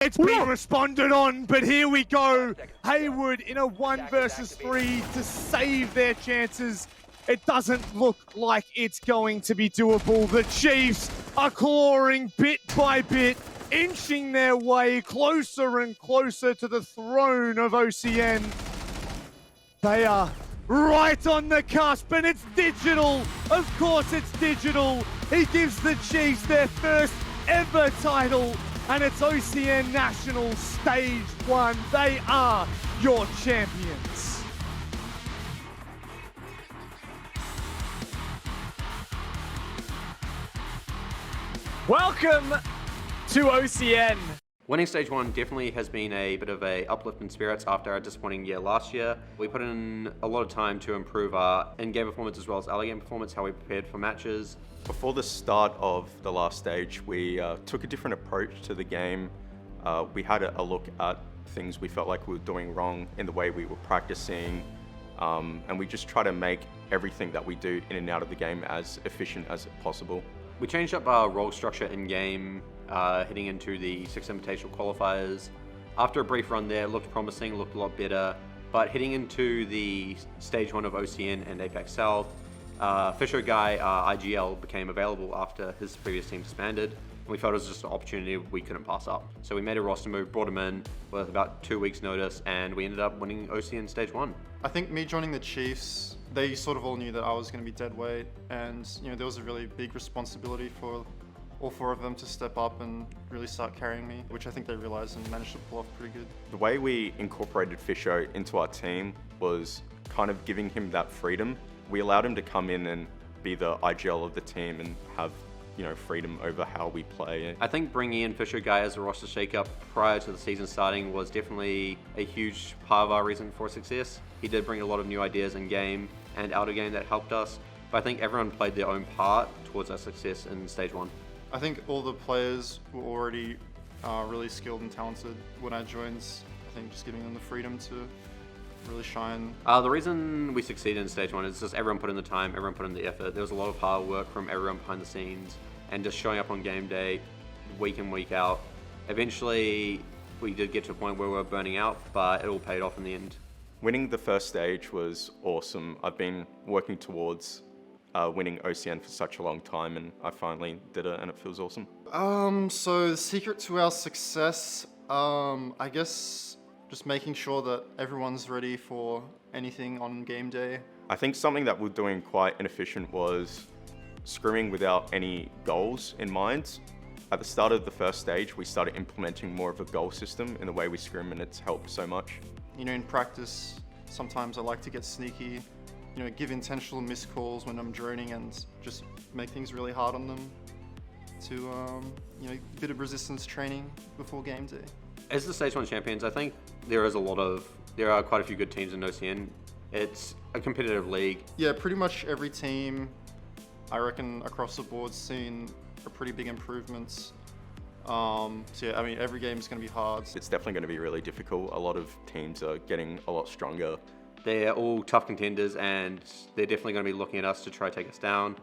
It's been responded on, but here we go. Haywood in a 1 versus 3 to save their chances. It doesn't look like it's going to be doable. The Chiefs are clawing bit by bit, inching their way closer and closer to the throne of OCN. They are right on the cusp, and it's digital. Of course it's digital. He gives the Chiefs their first ever title, and it's OCN National Stage 1. They are your champions. Welcome to OCN. Winning Stage 1 definitely has been a bit of a uplift in spirits after our disappointing year last year. We put in a lot of time to improve our in-game performance as well as early game performance, how we prepared for matches. Before the start of the last stage, we took a different approach to the game. We had a look at things we felt like we were doing wrong in the way we were practicing, and we just try to make everything that we do in and out of the game as efficient as possible. We changed up our role structure in-game, heading into the 6 Invitational qualifiers. After a brief run there, it looked promising, looked a lot better, but heading into the Stage 1 of OCN and Apex South, Fisher Guy, IGL, became available after his previous team disbanded, and we felt it was just an opportunity we couldn't pass up. So we made a roster move, brought him in with about 2 weeks notice, and we ended up winning OCN Stage 1. I think me joining the Chiefs, they sort of all knew that I was going to be dead weight, and there was a really big responsibility for all 4 of them to step up and really start carrying me, which I think they realized and managed to pull off pretty good. The way we incorporated Fisho into our team was kind of giving him that freedom. We allowed him to come in and be the IGL of the team and have freedom over how we play. I think bringing in Fisher Guy as a roster shakeup prior to the season starting was definitely a huge part of our reason for success. He did bring a lot of new ideas in game and out of game that helped us, but I think everyone played their own part towards our success in Stage 1. I think all the players were already really skilled and talented when I joined. I think just giving them the freedom to really shine. The reason we succeeded in Stage 1 is just everyone put in the time, everyone put in the effort. There was a lot of hard work from everyone behind the scenes and just showing up on game day, week in, week out. Eventually, we did get to a point where we were burning out, but it all paid off in the end. Winning the first stage was awesome. I've been working towards winning OCN for such a long time, and I finally did it, and it feels awesome. So the secret to our success, I guess just making sure that everyone's ready for anything on game day. I think something that we're doing quite inefficient was scrimming without any goals in mind. At the start of the first stage, we started implementing more of a goal system in the way we scrim, and it's helped so much. In practice, sometimes I like to get sneaky, give intentional missed calls when I'm droning and just make things really hard on them to, a bit of resistance training before game day. As the Stage 1 champions, I think there are quite a few good teams in OCN. It's a competitive league. Yeah, pretty much every team, I reckon, across the board seen a pretty big improvements. So yeah, I mean, every game is going to be hard. It's definitely going to be really difficult. A lot of teams are getting a lot stronger. They're all tough contenders, and they're definitely going to be looking at us to try to take us down.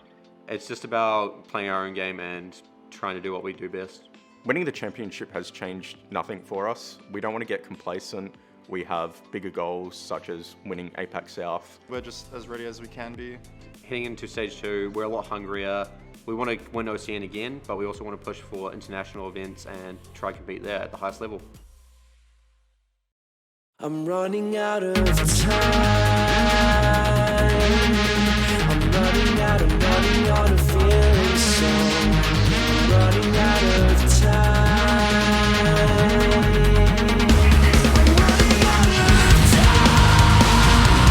It's just about playing our own game and trying to do what we do best. Winning the championship has changed nothing for us. We don't want to get complacent. We have bigger goals, such as winning Apex South. We're just as ready as we can be. Heading into Stage 2, we're a lot hungrier. We want to win OCN again, but we also want to push for international events and try to compete there at the highest level. I'm running out of time. I'm running out of feeling so. I'm running out of time.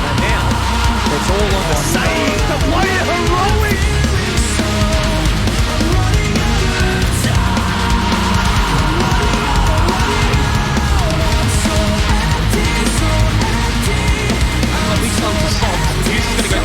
And now, it's all on the save. The player heroic. He's going to go,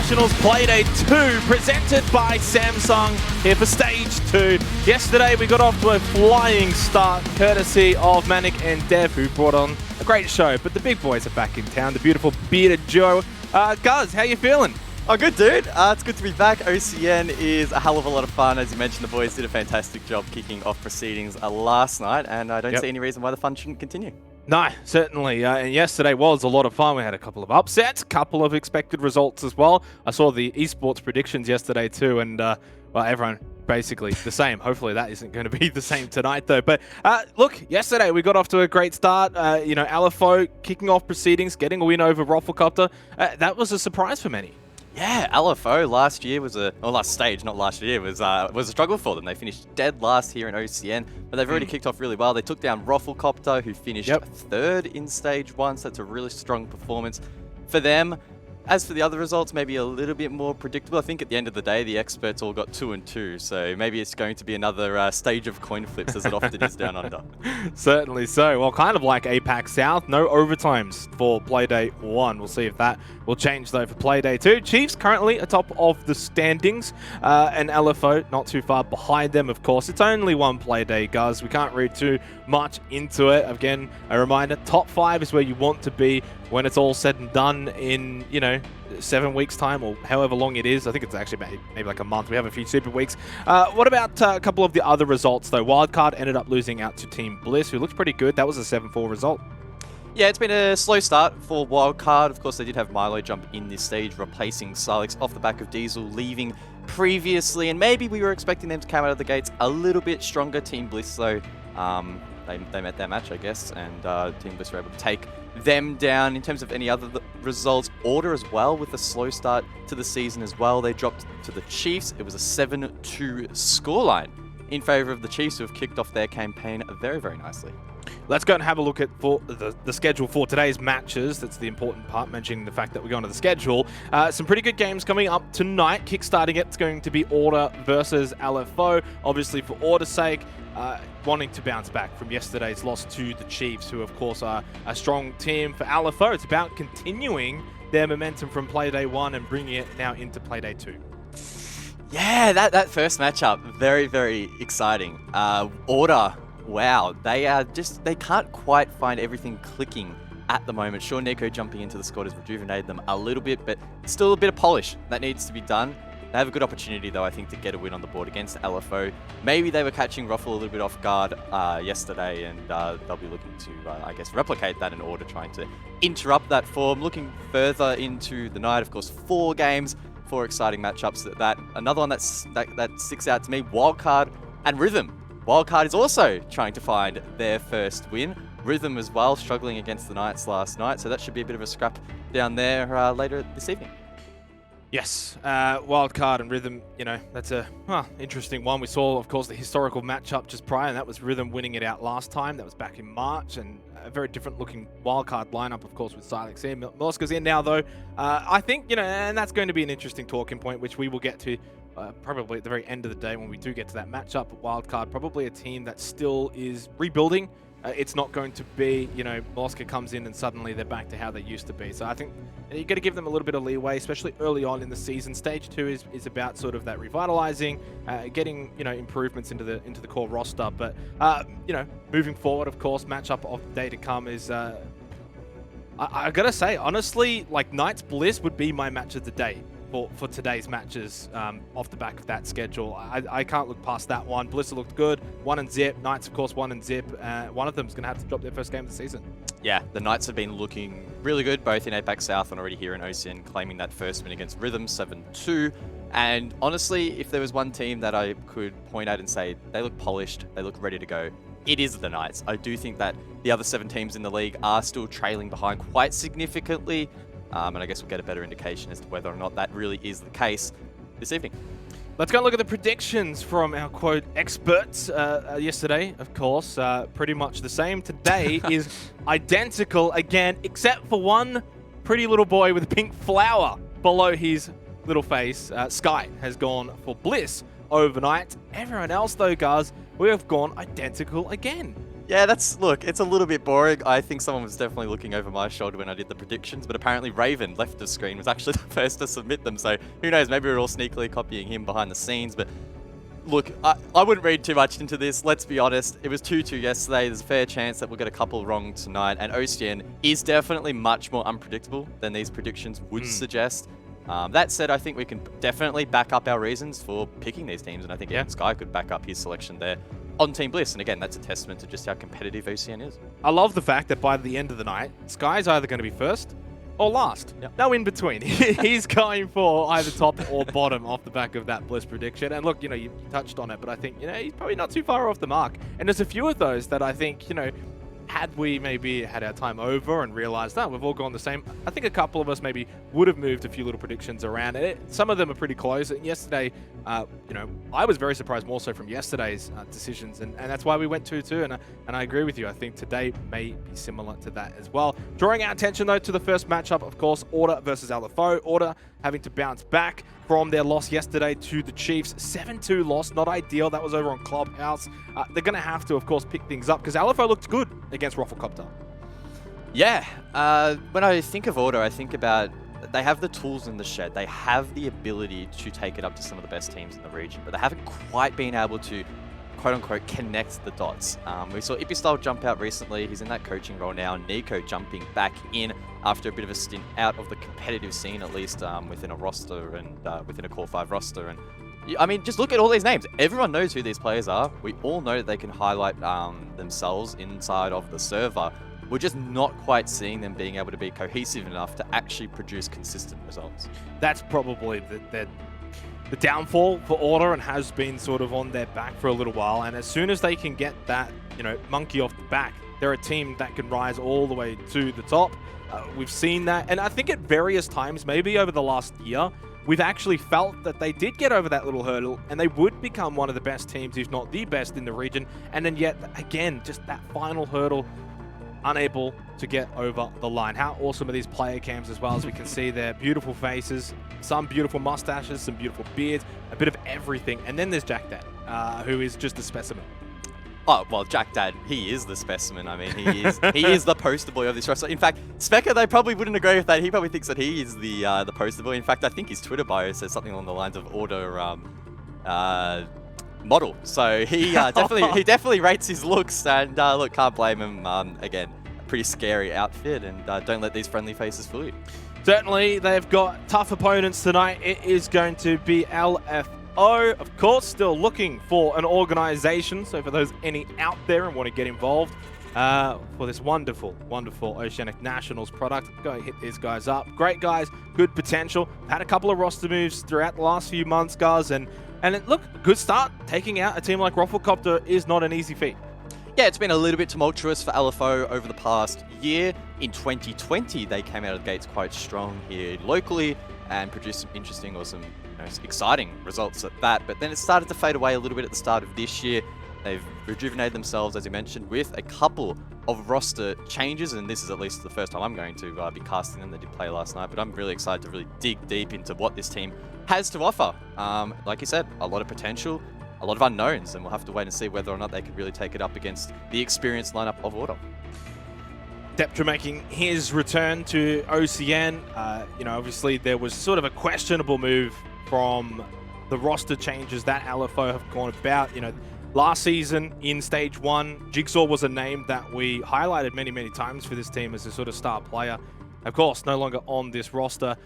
Nationals Playday 2 presented by Samsung here for Stage 2. Yesterday we got off to a flying start courtesy of Manic and Dev, who brought on a great show, but the big boys are back in town, the beautiful bearded duo. Guz, how you feeling? Oh, good, dude. It's good to be back. OCN is a hell of a lot of fun. As you mentioned, the boys did a fantastic job kicking off proceedings last night, and I don't see any reason why the fun shouldn't continue. No, certainly. And yesterday was a lot of fun. We had a couple of upsets, a couple of expected results as well. I saw the esports predictions yesterday too, and well, everyone basically the same. Hopefully that isn't going to be the same tonight though. But look, yesterday we got off to a great start. You know, LFO kicking off proceedings, getting a win over Rafflecopter. That was a surprise for many. Yeah, LFO last year was last stage, not last year, was a struggle for them. They finished dead last here in OCN, but they've already kicked off really well. They took down Rafflecopter, who finished third in stage 1, so that's a really strong performance for them. As for the other results, maybe a little bit more predictable. I think at the end of the day, the experts all got 2 and 2, so maybe it's going to be another stage of coin flips, as it often is down under. Certainly so. Well, kind of like APAC South, no overtimes for Playday 1. We'll see if that will change, though, for Playday 2. Chiefs currently atop of the standings, and LFO not too far behind them, of course. It's only one Playday, guys. We can't read too much into it. Again, a reminder, top 5 is where you want to be when it's all said and done in, you know, 7 weeks time or however long it is. I think it's actually maybe like a month. We have a few super weeks. What about a couple of the other results though? Wildcard ended up losing out to Team Bliss, who looked pretty good. That was a 7-4 result. Yeah, it's been a slow start for Wildcard. Of course, they did have Milo jump in this stage, replacing Silix off the back of Diesel leaving previously, and maybe we were expecting them to come out of the gates a little bit stronger. Team Bliss though, they met their match, I guess, and Team Bliss were able to take them down. In terms of any other results, Order as well, with a slow start to the season as well. They dropped to the Chiefs. It was a 7-2 scoreline in favor of the Chiefs, who have kicked off their campaign very, very nicely. Let's go and have a look at the schedule for today's matches. That's the important part, mentioning the fact that we're going to the schedule. Some pretty good games coming up tonight. Kickstarting it's going to be Order versus LFO. Obviously, for Order's sake, wanting to bounce back from yesterday's loss to the Chiefs, who of course are a strong team. For LFO, it's about continuing their momentum from Playday 1 and bringing it now into Playday 2. Yeah, that first matchup, very, very exciting. Order, wow, they can't quite find everything clicking at the moment. Sure, Nico jumping into the squad has rejuvenated them a little bit, but still a bit of polish that needs to be done. They have a good opportunity, though, I think, to get a win on the board against LFO. Maybe they were catching Ruffle a little bit off guard yesterday, and they'll be looking to, I guess, replicate that in Order, trying to interrupt that form. Looking further into the night, of course, 4 games, 4 exciting matchups. Another one that sticks out to me, Wildcard and Rhythm. Wildcard is also trying to find their first win. Rhythm as well, struggling against the Knights last night, so that should be a bit of a scrap down there later this evening. Yes, Wildcard and Rhythm, you know, that's a interesting one. We saw, of course, the historical matchup just prior, and that was Rhythm winning it out last time. That was back in March, and a very different looking Wildcard lineup, of course, with Silix in. Moska's in now, though. I think, you know, and that's going to be an interesting talking point, which we will get to probably at the very end of the day when we do get to that matchup. Wildcard, probably a team that still is rebuilding. It's not going to be, you know, Moska comes in and suddenly they're back to how they used to be. So I think you got to give them a little bit of leeway, especially early on in the season. Stage 2 is about sort of that revitalizing, getting, you know, improvements into the core roster. But you know, moving forward, of course, matchup of the day to come is I gotta say, honestly, like Knights Bliss would be my match of the day for today's matches off the back of that schedule. I can't look past that one. Bliss looked good. 1 and zip. Knights, of course, 1 and zip. One of them is going to have to drop their first game of the season. Yeah, the Knights have been looking really good, both in APAC South and already here in OCN, claiming that first win against Rhythm, 7-2. And honestly, if there was one team that I could point out and say, they look polished, they look ready to go, it is the Knights. I do think that the other 7 teams in the league are still trailing behind quite significantly. And I guess we'll get a better indication as to whether or not that really is the case this evening. Let's go and look at the predictions from our quote experts yesterday, of course. Pretty much the same. Today is identical again, except for one pretty little boy with a pink flower below his little face. Sky has gone for Bliss overnight. Everyone else, though, guys, we have gone identical again. Yeah, look, it's a little bit boring. I think someone was definitely looking over my shoulder when I did the predictions, but apparently Raven, left of screen, was actually the first to submit them. So who knows, maybe we're all sneakily copying him behind the scenes. But look, I wouldn't read too much into this. Let's be honest. It was 2-2 yesterday. There's a fair chance that we'll get a couple wrong tonight. And OCN is definitely much more unpredictable than these predictions would suggest. That said, I think we can definitely back up our reasons for picking these teams. And I think even Sky could back up his selection there on Team Bliss. And again, that's a testament to just how competitive OCN is. I love the fact that by the end of the night, Sky's either going to be first or last. Yep. No in between. He's going for either top or bottom off the back of that Bliss prediction. And look, you touched on it, but I think, he's probably not too far off the mark. And there's a few of those that I think, had we maybe had our time over and realized that we've all gone the same, I think a couple of us maybe would have moved a few little predictions around it. Some of them are pretty close. And yesterday, I was very surprised more so from yesterday's decisions, and that's why we went 2-2. And I agree with you. I think today may be similar to that as well. Drawing our attention though to the first matchup, of course, Order versus LFO. Order having to bounce back from their loss yesterday to the Chiefs. 7-2 loss, not ideal. That was over on Clubhouse. They're going to have to, of course, pick things up because LFO looked good against Rufflecopter. Yeah, when I think of Order, I think about they have the tools in the shed. They have the ability to take it up to some of the best teams in the region, but they haven't quite been able to, quote-unquote, connect the dots. We saw Ipistyle jump out recently. He's in that coaching role now. Nico jumping back in after a bit of a stint out of the competitive scene, at least within a roster and within a Core 5 roster. And I mean, just look at all these names. Everyone knows who these players are. We all know that they can highlight themselves inside of the server. We're just not quite seeing them being able to be cohesive enough to actually produce consistent results. That's probably the downfall for Order, and has been sort of on their back for a little while. And as soon as they can get that, monkey off the back, they're a team that can rise all the way to the top. We've seen that, and I think at various times, maybe over the last year, we've actually felt that they did get over that little hurdle and they would become one of the best teams, if not the best in the region. And then yet, again, just that final hurdle, unable to get over the line. How awesome are these player cams as well, as we can see their beautiful faces, some beautiful mustaches, some beautiful beards, a bit of everything. And then there's Jack Dad, who is just a specimen. Oh, well, Jack Dad, he is the specimen. I mean, he is the poster boy of this roster. In fact, Specker, they probably wouldn't agree with that. He probably thinks that he is the poster boy. In fact, I think his Twitter bio says something along the lines of Order model. So he definitely rates his looks, and look, can't blame him. Again, pretty scary outfit, and don't let these friendly faces fool you. Certainly, they've got tough opponents tonight. It is going to be LFO, of course, still looking for an organization. So for those any out there and want to get involved for this wonderful, wonderful Oceanic Nationals product, go hit these guys up. Great guys, good potential. Had a couple of roster moves throughout the last few months, guys, and look, good start. Taking out a team like Rufflecopter is not an easy feat. Yeah, it's been a little bit tumultuous for LFO over the past year. In 2020, they came out of the gates quite strong here locally and produced some interesting or some exciting results at that. But then it started to fade away a little bit at the start of this year. They've rejuvenated themselves, as you mentioned, with a couple of roster changes, and this is at least the first time I'm going to be casting them. They did play last night, but I'm really excited to really dig deep into what this team has to offer. Like you said, a lot of potential, a lot of unknowns, and we'll have to wait and see whether or not they can really take it up against the experienced lineup of Order. Deptra making his return to OCN. Obviously there was sort of a questionable move from the roster changes that LFO have gone about. Last season in Stage 1, Jigsaw was a name that we highlighted many, many times for this team as a sort of star player. Of course, no longer on this roster.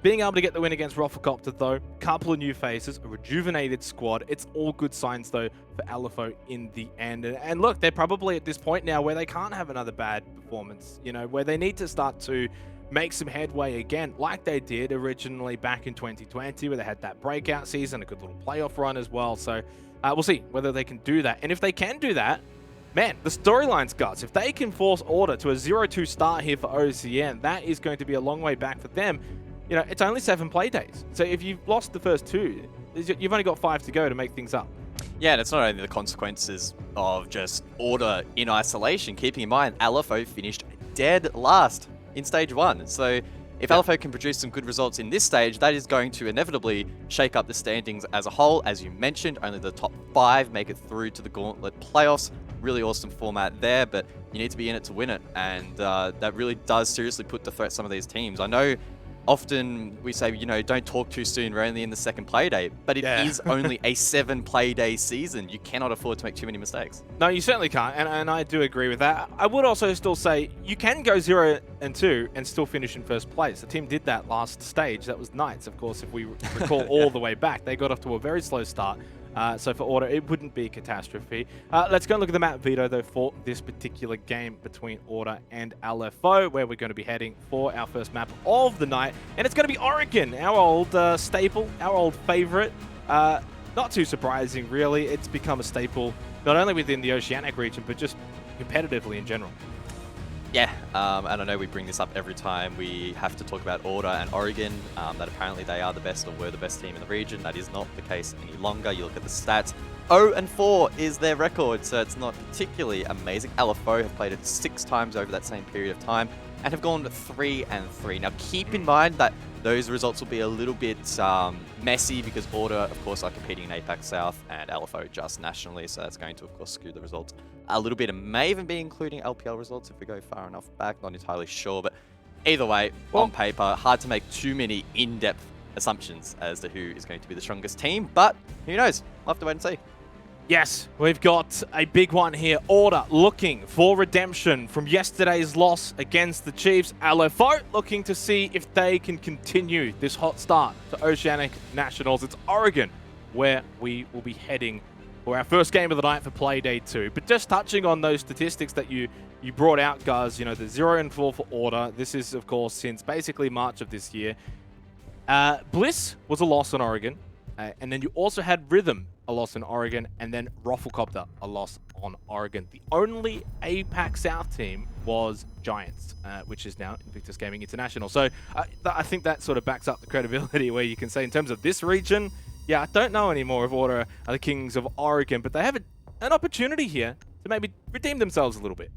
Being able to get the win against Rufflecopter, though, couple of new faces, a rejuvenated squad. It's all good signs, though, for LFO in the end. And look, they're probably at this point now where they can't have another bad performance, where they need to start to make some headway again, like they did originally back in 2020, where they had that breakout season, a good little playoff run as well. So we'll see whether they can do that. And if they can do that, man, the storyline's guts. If they can force Order to a 0-2 start here for OCN, that is going to be a long way back for them. It's only 7 play days. So if you've lost the first 2, you've only got 5 to go to make things up. Yeah, and it's not only the consequences of just Order in isolation. Keeping in mind, LFO finished dead last in Stage 1. So if LFO can produce some good results in this stage, that is going to inevitably shake up the standings as a whole. As you mentioned, only the top 5 make it through to the Gauntlet playoffs. really awesome format there, but you need to be in it to win it, and that really does seriously put to threat some of these teams. I know often we say, you know, don't talk too soon, we're only in the second Playday, but it is only a 7 Playday season. You cannot afford to make too many mistakes. No, you certainly can't, and I do agree with that. I would also still say you can go 0-2 and still finish in first place. The team did that last stage. That was Knights, of course, if we recall all the way back. They got off to a very slow start. So for Order, it wouldn't be a catastrophe. Let's go and look at the map, Veto, though, for this particular game between Order and LFO, where we're going to be heading for our first map of the night. And it's going to be Oregon, our old staple, our old favorite. Not too surprising, really. It's become a staple, not only within the Oceanic region, but just competitively in general. Yeah, and I know we bring this up every time we have to talk about Order and Oregon, that apparently they are the best or were the best team in the region. That is not the case any longer. You look at the stats, 0-4 is their record, so it's not particularly amazing. LFO have played it 6 times over that same period of time and have gone 3-3. Now keep in mind that those results will be a little bit messy because Order, of course, are competing in APAC South and LFO just nationally, so that's going to, of course, skew the results a little bit. It may even be including LPL results if we go far enough back, not entirely sure, but either way, on paper, hard to make too many in-depth assumptions as to who is going to be the strongest team, but who knows? We'll have to wait and see. Yes, we've got a big one here. Order looking for redemption from yesterday's loss against the Chiefs. LFO looking to see if they can continue this hot start to Oceanic Nationals. It's Oregon where we will be heading for our first game of the night for Playday 2. But just touching on those statistics that you brought out, guys, you know, the 0-4 for Order. This is, of course, since basically March of this year. Bliss was a loss on Oregon. And then you also had Rhythm, a loss in Oregon, and then Rafflecopter, a loss on Oregon. The only APAC South team was Giants, which is now Invictus Gaming International. So I think that sort of backs up the credibility where you can say in terms of this region, yeah, I don't know anymore if Order are the Kings of Oregon, but they have an opportunity here to maybe redeem themselves a little bit.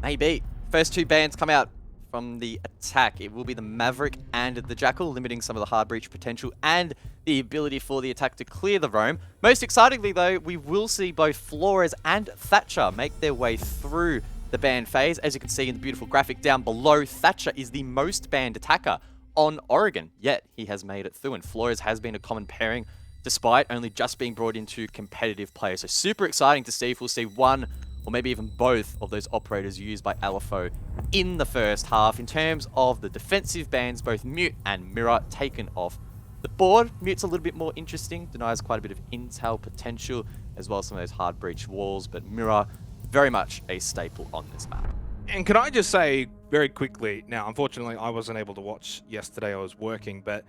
Maybe. First 2 bans come out from the attack. It will be the Maverick and the Jackal, limiting some of the hard breach potential and the ability for the attack to clear the roam. Most excitingly, though, we will see both Flores and Thatcher make their way through the ban phase. As you can see in the beautiful graphic down below, Thatcher is the most banned attacker on Oregon, yet he has made it through, and Flores has been a common pairing despite only just being brought into competitive play. So super exciting to see if we'll see one or maybe even both of those operators used by LFO in the first half. In terms of the defensive bans, both Mute and Mirror taken off the board. Mute's a little bit more interesting, denies quite a bit of intel potential, as well as some of those hard breach walls, but Mirror, very much a staple on this map. And can I just say very quickly, now, unfortunately, I wasn't able to watch yesterday, I was working, but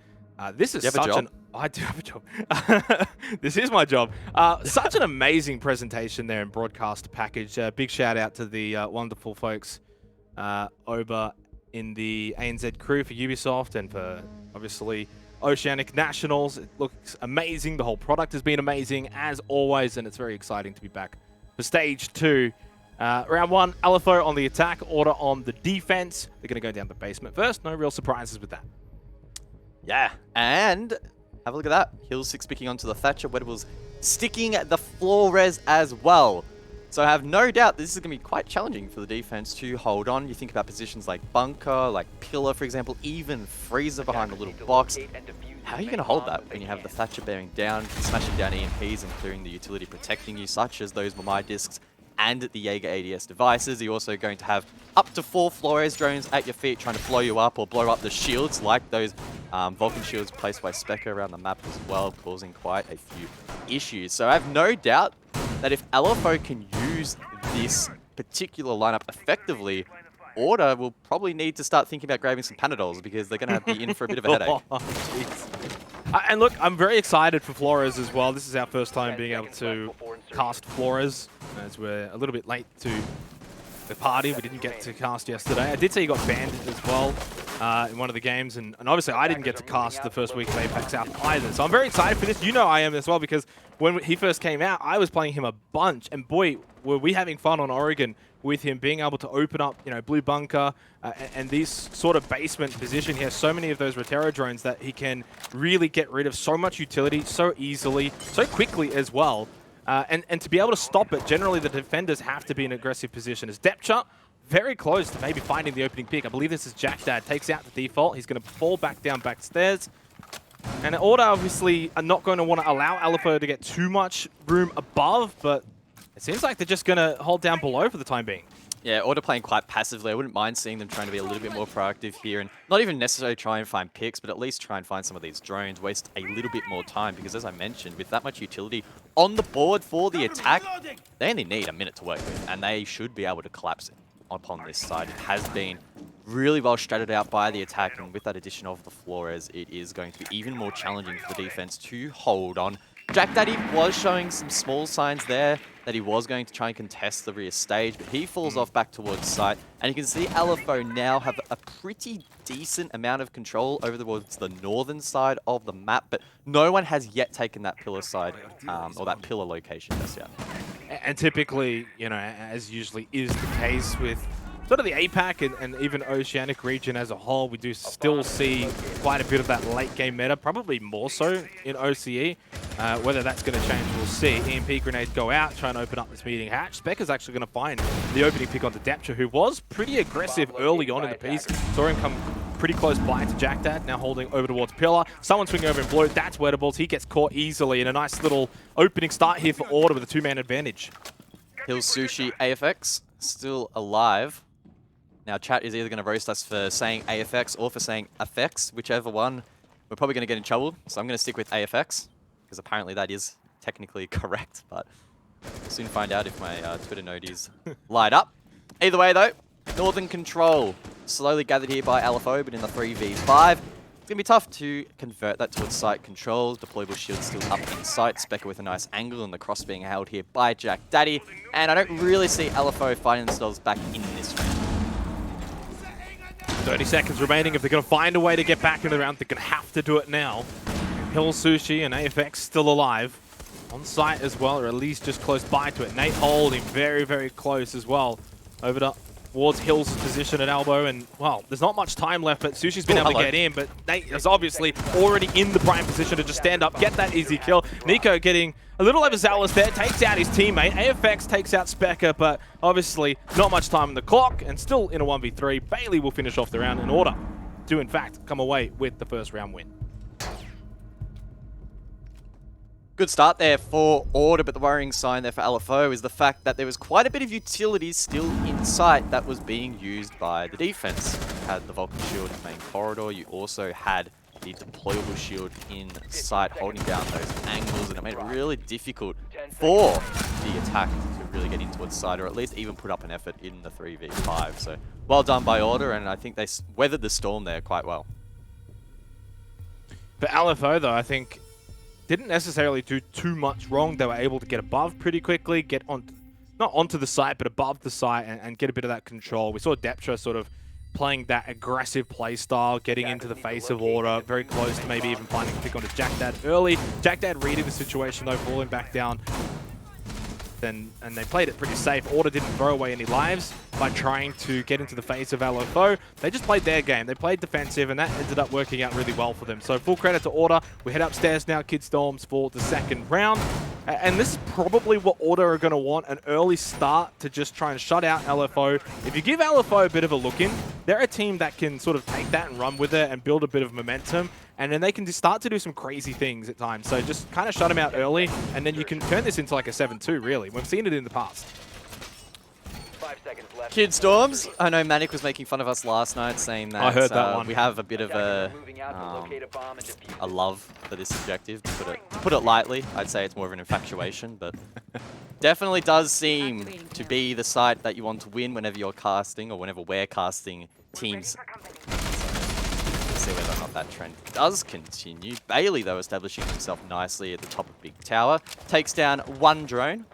this is such an... I do have a job. This is my job. Such an amazing presentation there in broadcast package. Big shout out to the wonderful folks over in the ANZ crew for Ubisoft and for, obviously, Oceanic Nationals. It looks amazing. The whole product has been amazing, as always, and it's very exciting to be back for Stage 2. Round 1, LFO on the attack, Order on the defense. They're going to go down the basement first. No real surprises with that. Yeah, and have a look at that. Hill6 picking onto the Thatcher. Wedables sticking the Flores as well. So I have no doubt this is going to be quite challenging for the defense to hold on. You think about positions like Bunker, like Pillar, for example, even Freezer behind the little box. How are you going to hold that when you have the Thatcher bearing down, smashing down EMPs and clearing the utility protecting you, such as those Mamai discs and the Jaeger ADS devices? You're also going to have up to 4 Flores drones at your feet trying to blow you up or blow up the shields, like those Vulcan shields placed by Specker around the map as well, causing quite a few issues. So I have no doubt that if LFO can use this particular lineup effectively, Order will probably need to start thinking about grabbing some Panadols because they're going to be in for a bit of a headache. And look, I'm very excited for Flores as well. This is our first time being able to cast Flores, as we're a little bit late to the party. We didn't get to cast yesterday. I did say he got banned as well in one of the games, and obviously I didn't get to cast the first week of APAC South either. So I'm very excited for this. You know I am as well, because when he first came out, I was playing him a bunch, and boy, were we having fun on Oregon with him being able to open up, you know, Blue Bunker and these sort of basement position. He has so many of those Rotero drones that he can really get rid of so much utility so easily, so quickly as well. And to be able to stop it, generally the defenders have to be in aggressive position. As Depcha very close to maybe finding the opening pick. I believe this is Jack Dad. Takes out the default. He's going to fall back down backstairs. And Order obviously are not going to want to allow LFO to get too much room above, but it seems like they're just going to hold down below for the time being. Yeah, Order playing quite passively. I wouldn't mind seeing them trying to be a little bit more proactive here and not even necessarily try and find picks, but at least try and find some of these drones, waste a little bit more time because, as I mentioned, with that much utility on the board for the attack, they only need a minute to work with, and they should be able to collapse it upon this side. It has been really well stratted out by the attack, and with that addition of the Flores, it is going to be even more challenging for the defense to hold on. Jack Daddy was showing some small signs there that he was going to try and contest the rear stage, but he falls off back towards site. And you can see LFO now have a pretty decent amount of control over towards the northern side of the map, but no one has yet taken that pillar side, or that pillar location just yet. And typically, you know, as usually is the case with sort of the APAC and even Oceanic region as a whole, we do still see quite a bit of that late game meta, probably more so in OCE. Whether that's going to change, we'll see. EMP grenades go out, try and open up this meeting hatch. Spec is actually going to find the opening pick onto Depcha, who was pretty aggressive early on in the piece. Saw him come pretty close by to Jack Dad, now holding over towards Pillar. Someone swinging over in blue, that's Wettables. He gets caught easily in a nice little opening start here for Order with a two-man advantage. Hills Sushi AFX still alive. Now, chat is either going to roast us for saying AFX or for saying FX, whichever one. We're probably going to get in trouble, so I'm going to stick with AFX, because apparently that is technically correct, but we'll soon find out if my Twitter node is light up. Either way, though, Northern Control slowly gathered here by LFO, but in the 3v5. It's going to be tough to convert that towards site controls. Deployable shield still up in sight. Specker with a nice angle, and the cross being held here by Jack Daddy. And I don't really see LFO finding themselves back in this round. 30 seconds remaining. If they're going to find a way to get back in the round, they're going to have to do it now. Hill Sushi and AFX still alive. On site as well, or at least just close by to it. Nate holding very, very close as well. Over towards Hill's position at elbow, and, well, there's not much time left, but Sushi's been able to get in, but Nate is obviously already in the prime position to just stand up, get that easy kill. Nico getting a little overzealous there, takes out his teammate. AFX takes out Specker, but obviously not much time on the clock, and still in a 1v3. Bailey will finish off the round in Order to, in fact, come away with the first round win. Good start there for Order, but the worrying sign there for LFO is the fact that there was quite a bit of utilities still in sight that was being used by the defense. You had the Vulcan shield in main corridor, you also had the deployable shield in sight holding down those angles, and it made it really difficult for the attack to really get in towards side, or at least even put up an effort in the 3v5. So well done by Order, and I think they weathered the storm there quite well. For LFO, though, I think didn't necessarily do too much wrong. They were able to get above pretty quickly, get on, not onto the site, but above the site and get a bit of that control. We saw Depcha sort of playing that aggressive play style, getting into the face of Order, very close to maybe even finding a pick onto Jack Dad early. Jack Dad reading the situation though, falling back down. And they played it pretty safe. Order didn't throw away any lives by trying to get into the face of LFO. They just played their game. They played defensive, and that ended up working out really well for them. So full credit to Order. We head upstairs now, Kid Storms, for the second round. And this is probably what Order are going to want, an early start to just try and shut out LFO. If you give LFO a bit of a look in, they're a team that can sort of take that and run with it and build a bit of momentum. And then they can just start to do some crazy things at times. So just kind of shut them out early, and then you can turn this into like a 7-2, really. We've seen it in the past. 5 seconds left. Kid Storms, I know Manic was making fun of us last night, saying that, I heard that one. we have a bit of a love for this objective, to put it lightly. I'd say it's more of an infatuation, but definitely does seem to be the site that you want to win whenever you're casting, or whenever we're casting teams. See whether or not that trend does continue. Bailey, though, establishing himself nicely at the top of Big Tower. Takes down one drone.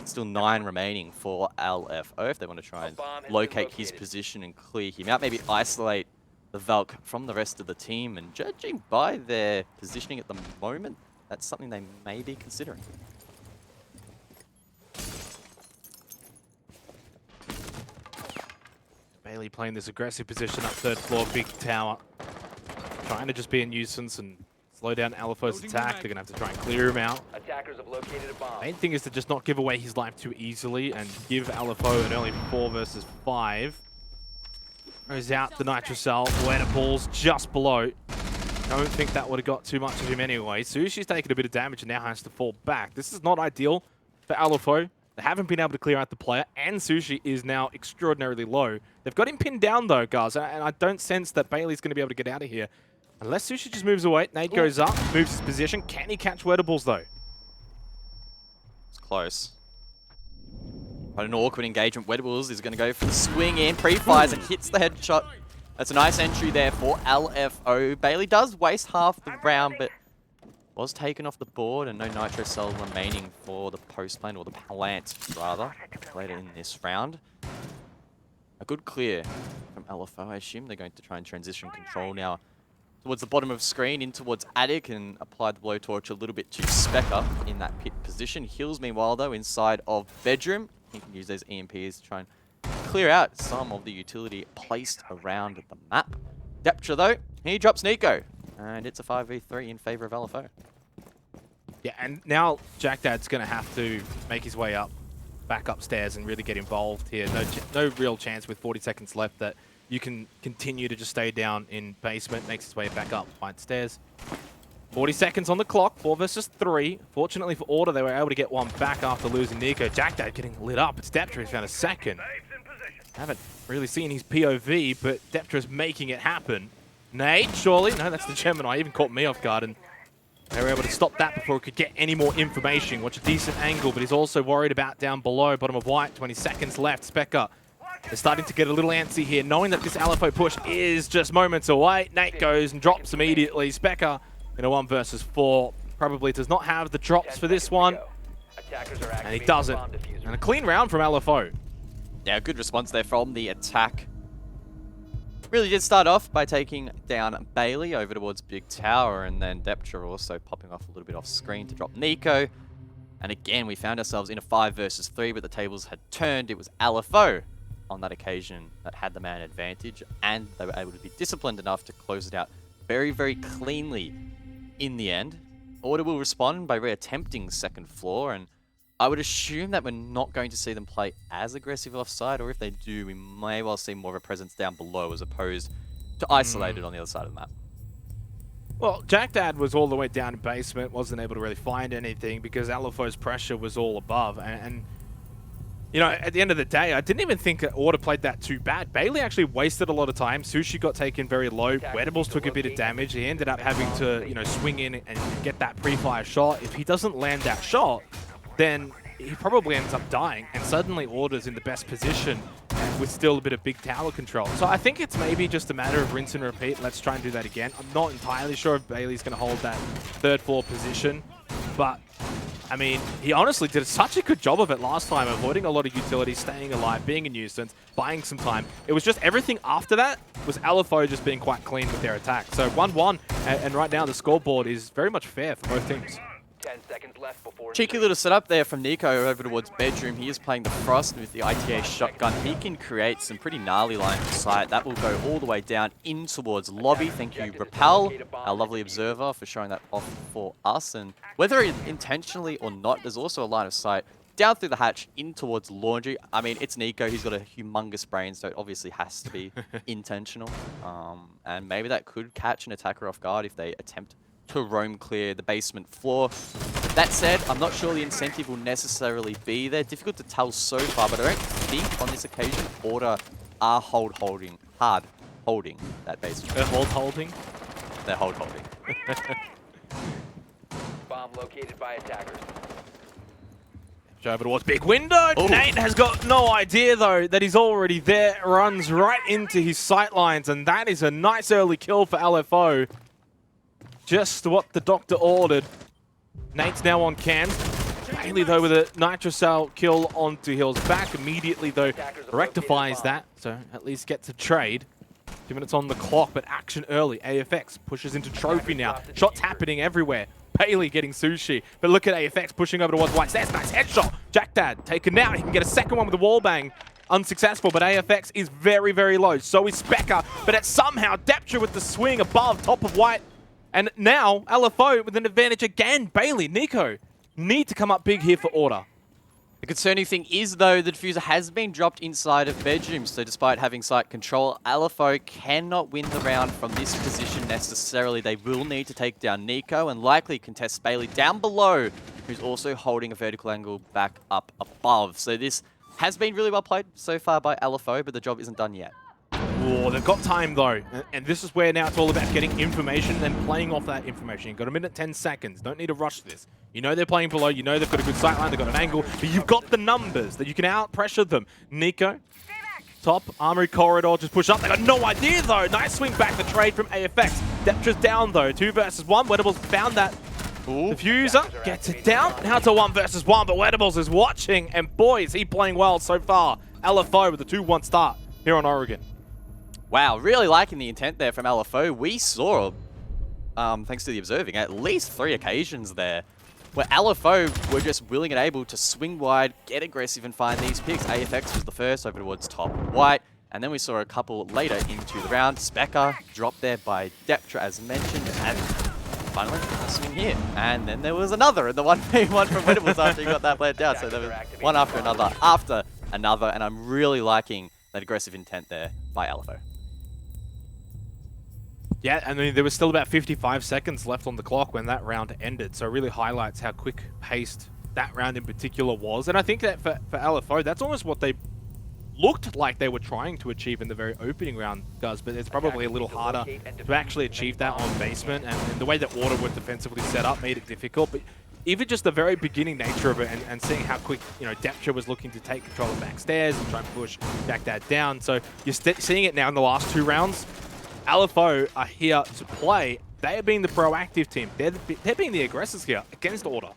Still 9 remaining for LFO if they want to try and locate his position and clear him out. Maybe isolate the Valk from the rest of the team. And judging by their positioning at the moment, that's something they may be considering. Bailey playing this aggressive position up third floor, Big Tower. Trying to just be a nuisance and slow down LFO's attack. They're going to have to try and clear him out. Attackers have located a bomb. Main thing is to just not give away his life too easily and give LFO an early 4 versus 5. Goes out the Nitrocell. Wettables just below. Don't think that would have got too much of him anyway. Sushi's taken a bit of damage and now has to fall back. This is not ideal for LFO. They haven't been able to clear out the player, and Sushi is now extraordinarily low. They've got him pinned down though, guys, and I don't sense that Bailey's going to be able to get out of here. Unless Sushi just moves away. Nate goes up, moves his position. Can he catch Wettables though? It's close. But an awkward engagement. Wettables is going to go for the swing in, pre-fires and hits the headshot. That's a nice entry there for LFO. Bailey does waste half the round, but was taken off the board, and no Nitro Cell remaining for the post plant, or the plant rather, later in this round. A good clear from LFO. I assume they're going to try and transition control now towards the bottom of screen, in towards Attic, and apply the blowtorch a little bit to Specker in that pit position. Hills, meanwhile, though, inside of bedroom. He can use those EMPs to try and clear out some of the utility placed around the map. Deptra, though, he drops Nico. And it's a 5v3 in favor of LFO. Yeah, and now Jack Dad's going to have to make his way up, back upstairs and really get involved here. No real chance with 40 seconds left that you can continue to just stay down in basement. Makes his way back up, finds stairs. 40 seconds on the clock, 4 versus 3. Fortunately for Order, they were able to get one back after losing Nico. Jack Dad getting lit up. It's Deptra who's found a second. Haven't really seen his POV, but Deptra's making it happen. Nate, surely? No, that's the Gemini. Even caught me off guard, and they were able to stop that before it could get any more information. Watch a decent angle, but he's also worried about down below, bottom of white. 20 seconds left. Specker, they're starting to get a little antsy here, knowing that this LFO push is just moments away. Nate goes and drops immediately. Specker in a 1 versus 4 probably does not have the drops for this one, and he doesn't. And a clean round from LFO. Yeah, good response there from the attack. Really did start off by taking down Bailey over towards Big Tower, and then Deptra also popping off a little bit off screen to drop Nico. And again, we found ourselves in a 5 versus 3, but the tables had turned. It was LFO on that occasion that had the man advantage, and they were able to be disciplined enough to close it out very, very cleanly in the end. Order will respond by reattempting second floor, and I would assume that we're not going to see them play as aggressive offside, or if they do, we may well see more of a presence down below as opposed to isolated on the other side of the map. Well, Jack Dad was all the way down in basement, wasn't able to really find anything because LFO's pressure was all above. And you know, at the end of the day, I didn't even think that Order played that too bad. Bailey actually wasted a lot of time. Sushi got taken very low. Wettables took a bit of damage. He ended up having to, you know, swing in and get that pre-fire shot. If he doesn't land that shot, then he probably ends up dying, and suddenly Order's in the best position with still a bit of big tower control. So I think it's maybe just a matter of rinse and repeat. Let's try and do that again. I'm not entirely sure if Bailey's going to hold that 3rd floor position, but I mean, he honestly did such a good job of it last time, avoiding a lot of utility, staying alive, being a nuisance, buying some time. It was just everything after that was LFO just being quite clean with their attack. So 1-1, and right now the scoreboard is very much fair for both teams. 10 seconds left before Cheeky little setup there from Nico over towards bedroom. He is playing the Frost with the ITA shotgun. He can create some pretty gnarly lines of sight. That will go all the way down in towards lobby. Thank you, Repel, our lovely observer, for showing that off for us. And whether intentionally or not, there's also a line of sight down through the hatch in towards laundry. I mean, it's Nico. He's got a humongous brain, so it obviously has to be intentional. And maybe that could catch an attacker off guard if they attempt to roam clear the basement floor. That said, I'm not sure the incentive will necessarily be there. Difficult to tell so far, but I don't think on this occasion Order are holding that basement. They're holding? They're holding. bomb located by attackers. Over towards big window. Ooh. Nate has got no idea, though, that he's already there. Runs right into his sight lines, and that is a nice early kill for LFO. Just what the doctor ordered. Nate's now on cams. Bailey, though, with a Nitrocell kill onto Hill's back. Immediately, though, rectifies that. So at least gets a trade. 2 minutes on the clock, but action early. AFX pushes into Trophy now. Shots happening everywhere. Bailey getting Sushi. But look at AFX pushing over towards White. That's nice headshot. Jack Dad taken out. He can get a second one with the wall bang. Unsuccessful, but AFX is very, very low. So is Specker. But it's somehow Deptra with the swing above top of White. And now, LFO with an advantage again. Bailey, Nico, need to come up big here for Order. The concerning thing is, though, the diffuser has been dropped inside of bedrooms, so despite having site control, LFO cannot win the round from this position necessarily. They will need to take down Nico and likely contest Bailey down below, who's also holding a vertical angle back up above. So this has been really well played so far by LFO, but the job isn't done yet. Oh, they've got time though, and this is where now it's all about getting information and playing off that information. You've got a minute 10 seconds, don't need to rush this. You know they're playing below, you know they've got a good sight line, they've got an angle, but you've got the numbers that you can out-pressure them. Nico, top, Armory Corridor, just push up. They got no idea though. Nice swing back, the trade from AFX. Deptra's down though, 2 versus 1. Wedables found that. Diffuser gets it down. Now it's a 1 versus 1, but Wedables is watching, and boy, is he playing well so far. LFO with a 2-1 start here on Oregon. Wow, really liking the intent there from LFO. We saw, thanks to the observing, at least 3 occasions there where LFO were just willing and able to swing wide, get aggressive, and find these picks. AFX was the first over towards top white, and then we saw a couple later into the round. Specker dropped there by Deptra, as mentioned, and finally a swing here. And then there was another, and the 1v1 from Wedables after he got that played down. So there was one after another, and I'm really liking that aggressive intent there by LFO. Yeah, I mean, there was still about 55 seconds left on the clock when that round ended, so it really highlights how quick-paced that round in particular was. And I think that for LFO, that's almost what they looked like they were trying to achieve in the very opening round, Gus, but it's probably a little harder to actually achieve that on basement, and the way that Order were defensively set up made it difficult. But even just the very beginning nature of it and seeing how quick, you know, Deptra was looking to take control of backstairs and try and push back that down. So you're seeing it now in the last 2 rounds. LFO are here to play. They are being the proactive team. They're being the aggressors here against Order.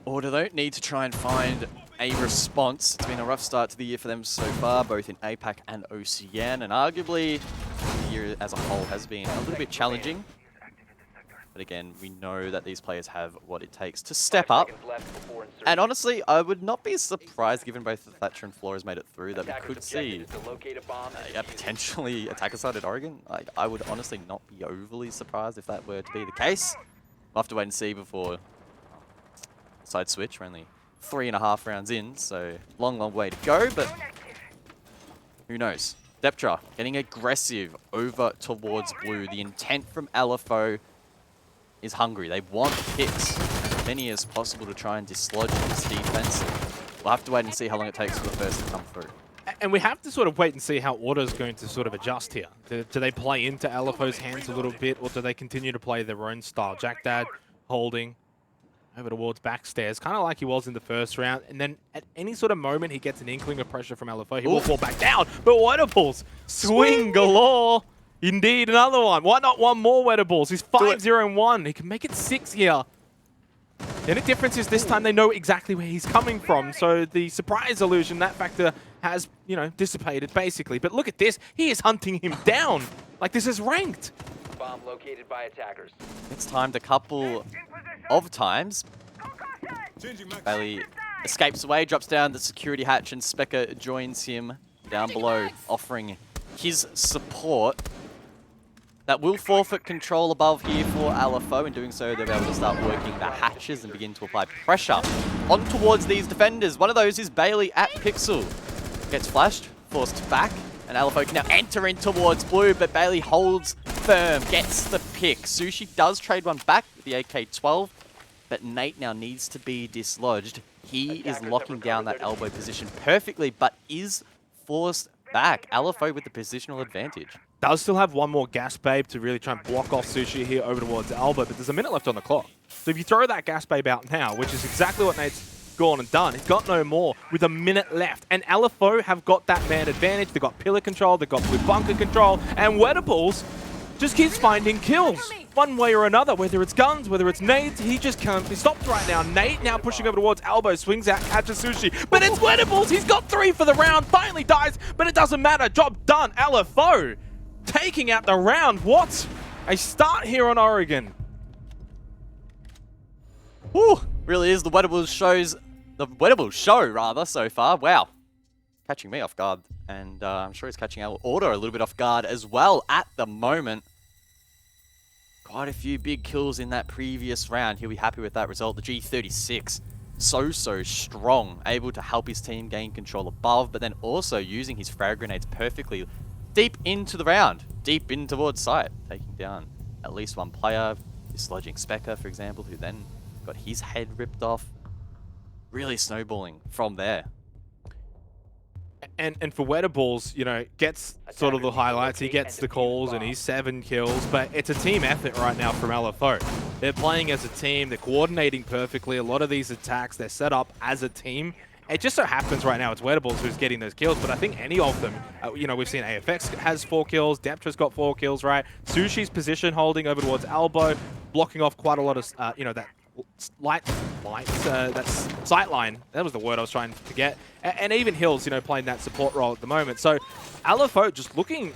Order, though, need to try and find a response. It's been a rough start to the year for them so far, both in APAC and OCN, and arguably the year as a whole has been a little bit challenging. But again, we know that these players have what it takes to step up. And honestly, I would not be surprised, given both Thatcher and Flores made it through, that we could see a potentially attacker-sided Oregon. Like, I would honestly not be overly surprised if that were to be the case. We'll have to wait and see before side switch. We're only 3.5 rounds in, so long way to go, but who knows? Deptra getting aggressive over towards blue. The intent from LFO is hungry. They want picks, as many as possible, to try and dislodge this defense. We'll have to wait and see how long it takes for the first to come through. And we have to sort of wait and see how Order's going to sort of adjust here. Do they play into LFO's hands a little bit, or do they continue to play their own style? Jack Dad holding over towards backstairs, kind of like he was in the first round. And then at any sort of moment he gets an inkling of pressure from LFO, he will fall back down. But Wedables, swing galore. Indeed, another one. Why not one more Wedables? He's 5-0-1. He can make it 6 here. The only difference is this time they know exactly where he's coming from. So the surprise illusion, that factor has, you know, dissipated basically. But look at this. He is hunting him down. Like this is ranked. Bomb located by attackers. It's timed a couple of times. Bailey escapes away, drops down the security hatch, and Specker joins him down below, offering his support. That will forfeit control above here for LFO. In doing so, they'll be able to start working the hatches and begin to apply pressure on towards these defenders. One of those is Bailey at Pixel. Gets flashed, forced back, and LFO can now enter in towards blue, but Bailey holds firm, gets the pick. Sushi does trade one back with the AK-12, but Nate now needs to be dislodged. He is locking down that elbow position perfectly, but is forced back. LFO with the positional advantage. Does still have one more gas babe to really try and block off Sushi here over towards Elbow, but there's a minute left on the clock. So if you throw that gas babe out now, which is exactly what Nate's gone and done, he's got no more with a minute left. And LFO have got that man advantage. They've got pillar control, they've got blue bunker control, and Wedables just keeps finding kills. One way or another, whether it's guns, whether it's nades, he just can't be stopped right now. Nate now pushing over towards Elbow, swings out, catches Sushi, but it's Wedables. He's got 3 for the round, finally dies, but it doesn't matter. Job done. LFO taking out the round. What a start here on Oregon. Woo! Really is the Wedables show rather so far. Wow. catching me off guard, and I'm sure he's catching our Order a little bit off guard as well at the moment. Quite a few big kills in that previous round. He'll be happy with that result. The G36, so strong, able to help his team gain control above, but then also using his frag grenades perfectly deep into the round, deep in towards site, taking down at least one player, dislodging Specker, for example, who then got his head ripped off. Really snowballing from there. And for Wettables, you know, gets sort of the highlights, he gets the calls, and he's 7 kills, but it's a team effort right now from LFO. They're playing as a team, they're coordinating perfectly. A lot of these attacks, they're set up as a team. It just so happens right now it's Wettables who's getting those kills, but I think any of them, you know, we've seen AFX has 4 kills, Deptra's got 4 kills, right? Sushi's position holding over towards elbow, blocking off quite a lot of, you know, that that's sightline. That was the word I was trying to get. And even Hills, you know, playing that support role at the moment. So LFO just looking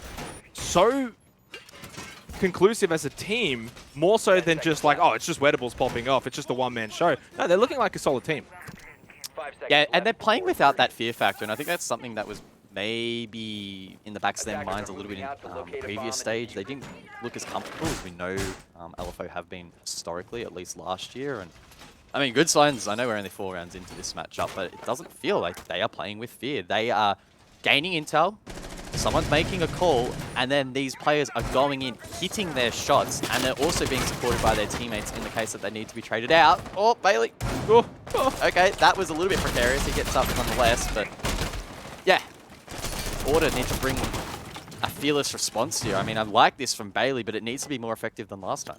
so conclusive as a team, more so than just like, oh, it's just Wettables popping off. It's just a one-man show. No, they're looking like a solid team. Yeah, and they're playing without that fear factor, and I think that's something that was maybe in the backs of their minds a little bit in the previous stage. They didn't look as comfortable as we know LFO have been historically, at least last year. And I mean, good signs. I know we're only 4 rounds into this matchup, but it doesn't feel like they are playing with fear. They are gaining intel, someone's making a call, and then these players are going in, hitting their shots, and they're also being supported by their teammates in the case that they need to be traded out. Oh, Bailey. Oh, okay, that was a little bit precarious. He gets up nonetheless, but yeah. Order need to bring a fearless response here. I mean, I like this from Bailey, but it needs to be more effective than last time.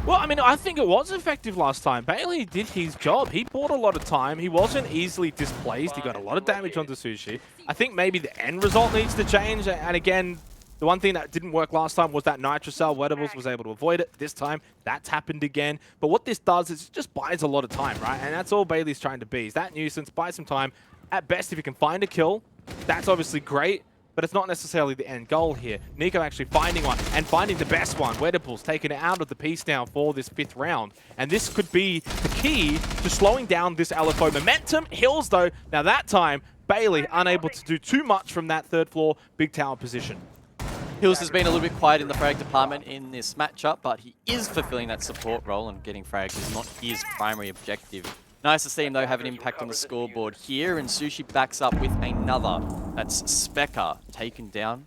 Well, I mean, I think it was effective last time. Bailey did his job. He bought a lot of time. He wasn't easily displaced. He got a lot of damage onto Sushi. I think maybe the end result needs to change. And again, the one thing that didn't work last time was that Nitrocell. Wettables was able to avoid it. This time, that's happened again. But what this does is it just buys a lot of time, right? And that's all Bailey's trying to be. He's that nuisance, buy some time. At best, if you can find a kill, that's obviously great, but it's not necessarily the end goal here. Nico actually finding one, and finding the best one. Wettables taken out of the piece now for this 5th round. And this could be the key to slowing down this LFO momentum. Hills, though, now that time, Bailey unable to do too much from that 3rd floor big tower position. Hills has been a little bit quiet in the frag department in this matchup, but he is fulfilling that support role, and getting frags is not his primary objective. Nice to see him, though, have an impact on the scoreboard here, and Sushi backs up with another. That's Specker taken down,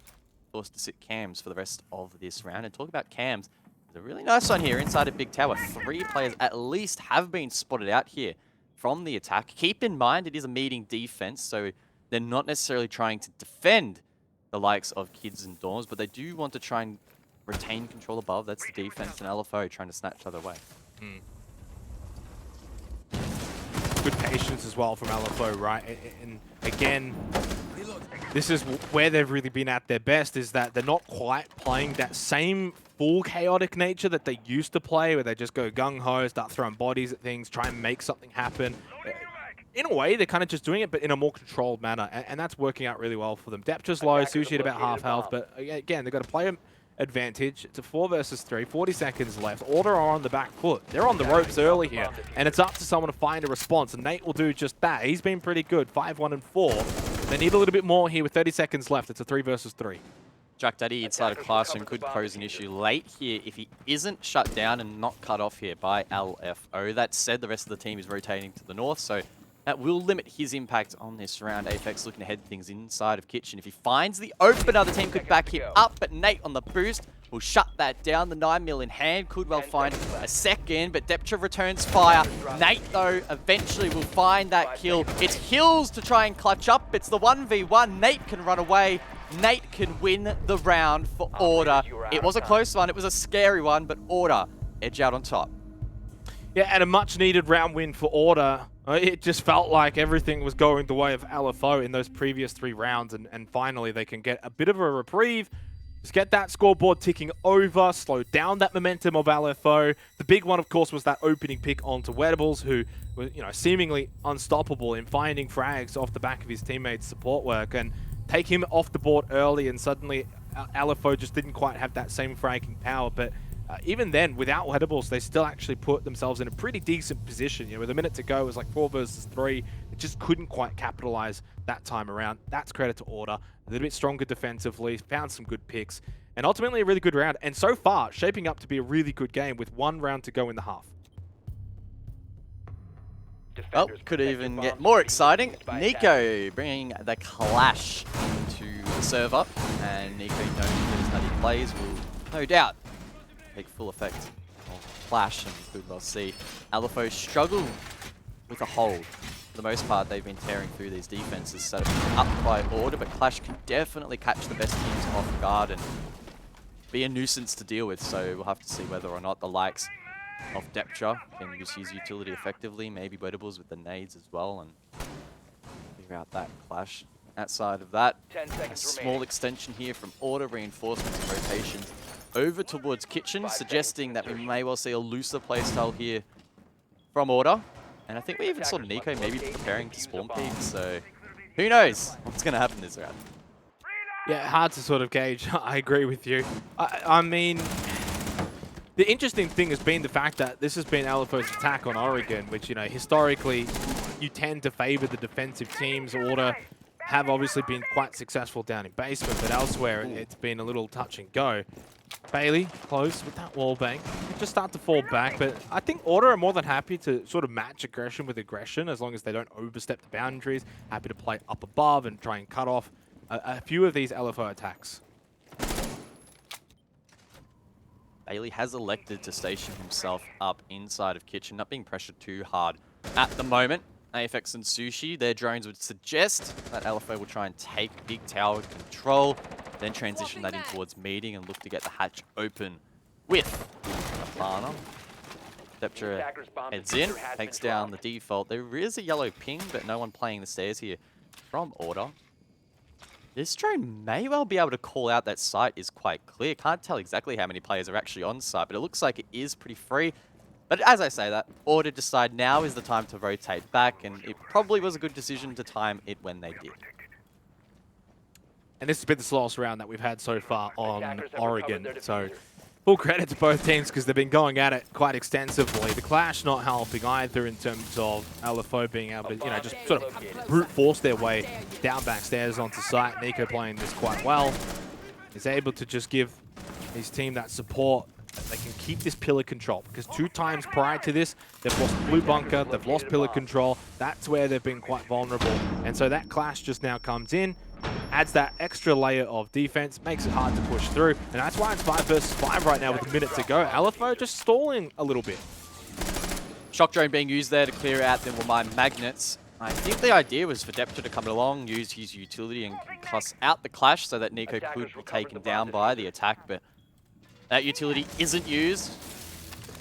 forced to sit cams for the rest of this round. And talk about cams, there's a really nice one here inside of Big Tower. 3 players at least have been spotted out here from the attack. Keep in mind, it is a meeting defense, so they're not necessarily trying to defend the likes of kids and dorms, but they do want to try and retain control above. That's the defense, and LFO trying to snatch other way. Good patience as well from LFO, right? And again, this is where they've really been at their best, is that they're not quite playing that same full chaotic nature that they used to play, where they just go gung-ho, start throwing bodies at things, try and make something happen. In a way, they're kind of just doing it, but in a more controlled manner, and that's working out really well for them. Deptra's low, Sushi at about half health, but again, they've got to play advantage. It's a 4 versus 3, 40 seconds left. Order are on the back foot. They're on the ropes early here, and it's up to someone to find a response, and Nate will do just that. He's been pretty good, 5-1 and 4. They need a little bit more here with 30 seconds left. It's a 3 versus 3. Jack Daddy inside of Classroom could pose an issue late here if he isn't shut down and not cut off here by LFO. That said, the rest of the team is rotating to the north, so that will limit his impact on this round. Apex looking to head things inside of Kitchen. If he finds the opener, the team could back him up, but Nate on the boost will shut that down. The 9mm in hand could well find a second, but Deptra returns fire. Nate, though, eventually will find that kill. It's Hills to try and clutch up. It's the 1v1. Nate can run away. Nate can win the round for Order. It was a close one. It was a scary one, but Order edge out on top. Yeah, and a much-needed round win for Order. It just felt like everything was going the way of LFO in those previous 3 rounds, and finally they can get a bit of a reprieve. Just get that scoreboard ticking over, slow down that momentum of LFO. The big one, of course, was that opening pick onto Wettables, who was, you know, seemingly unstoppable in finding frags off the back of his teammates' support work, and take him off the board early, and suddenly LFO just didn't quite have that same fragging power. But even then, without weatables, they still actually put themselves in a pretty decent position. You know, with a minute to go, it was like 4 versus 3. It just couldn't quite capitalize that time around. That's credit to Order. A little bit stronger defensively, found some good picks, and ultimately a really good round. And so far, shaping up to be a really good game with 1 round to go in the half. Well, could even get more exciting. Nico bringing the clash into the server, and Nico, knowing that his nutty plays will no doubt take full effect of clash, and we could well see LFO struggle with a hold. For the most part, they've been tearing through these defenses, set up by Order, but Clash can definitely catch the best teams off guard and be a nuisance to deal with, so we'll have to see whether or not the likes of Deptra can use his utility effectively, maybe Weatables with the nades as well, and figure out that Clash. Outside of that, a small extension here from Order, reinforcements and rotations over towards Kitchen, suggesting that we may well see a looser playstyle here from Order. And I think we even saw Nico maybe preparing to spawn peek, so who knows what's going to happen this round. Yeah, hard to sort of gauge. I agree with you. I mean, the interesting thing has been the fact that this has been LFO's attack on Oregon, which, you know, historically you tend to favor the defensive teams. Order have obviously been quite successful down in basement, but elsewhere it's been a little touch and go. Bailey close with that wall bang. Just start to fall back, but I think Order are more than happy to sort of match aggression with aggression as long as they don't overstep the boundaries. Happy to play up above and try and cut off a few of these LFO attacks. Bailey has elected to station himself up inside of Kitchen, not being pressured too hard at the moment. AFX and Sushi, their drones would suggest that LFO will try and take big tower control, then transition that in towards meeting and look to get the hatch open with a Plana. Deptra heads in, takes down the default. There is a yellow ping, but no one playing the stairs here from Order. This drone may well be able to call out that site is quite clear. Can't tell exactly how many players are actually on site, but it looks like it is pretty free. But as I say that, Order decide now is the time to rotate back, and it probably was a good decision to time it when they did. And this has been the slowest round that we've had so far on Oregon. So full credit to both teams because they've been going at it quite extensively. The clash not helping either in terms of LFO being able to, you know, just sort of brute force their way down backstairs onto site. Nico playing this quite well. Is able to just give his team that support. They can keep this pillar control because 2 times prior to this, they've lost blue bunker, they've lost pillar control. That's where they've been quite vulnerable. And so that clash just now comes in, adds that extra layer of defense, makes it hard to push through. And that's why it's 5 versus 5 right now with a minute to go. LFO just stalling a little bit. Shock drone being used there to clear out the mine magnets. I think the idea was for Deptra to come along, use his utility and cuss out the clash so that Nico could be taken down by the attack, but that utility isn't used.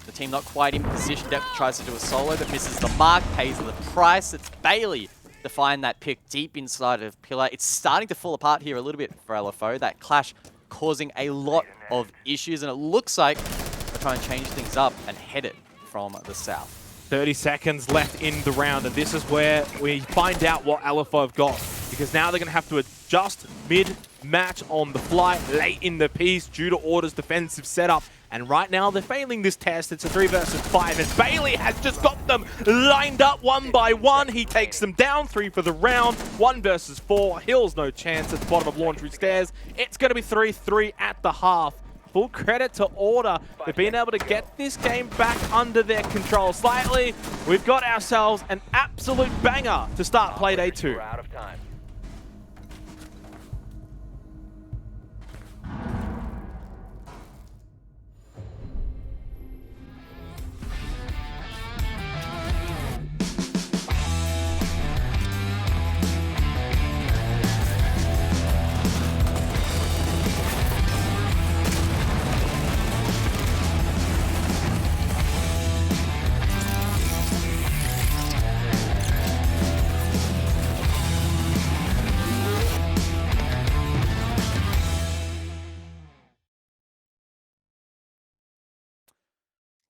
The team not quite in position. Deptra tries to do a solo, but misses the mark, pays the price. It's Bailey to find that pick deep inside of pillar. It's starting to fall apart here a little bit for LFO. That clash causing a lot of issues, and it looks like they're trying to change things up and head it from the south. 30 seconds left in the round, and this is where we find out what LFO have got, because now they're going to have to adjust mid-match on the fly late in the piece due to Order's defensive setup. And right now, they're failing this test. It's a 3 versus 5, and Bailey has just got them lined up one by one. He takes them down, 3 for the round, 1 versus 4. Hills no chance at the bottom of Laundry Stairs. It's going to be 3-3 at the half. Full credit to Order. They've been able to get this game back under their control slightly. We've got ourselves an absolute banger to start Playday 2.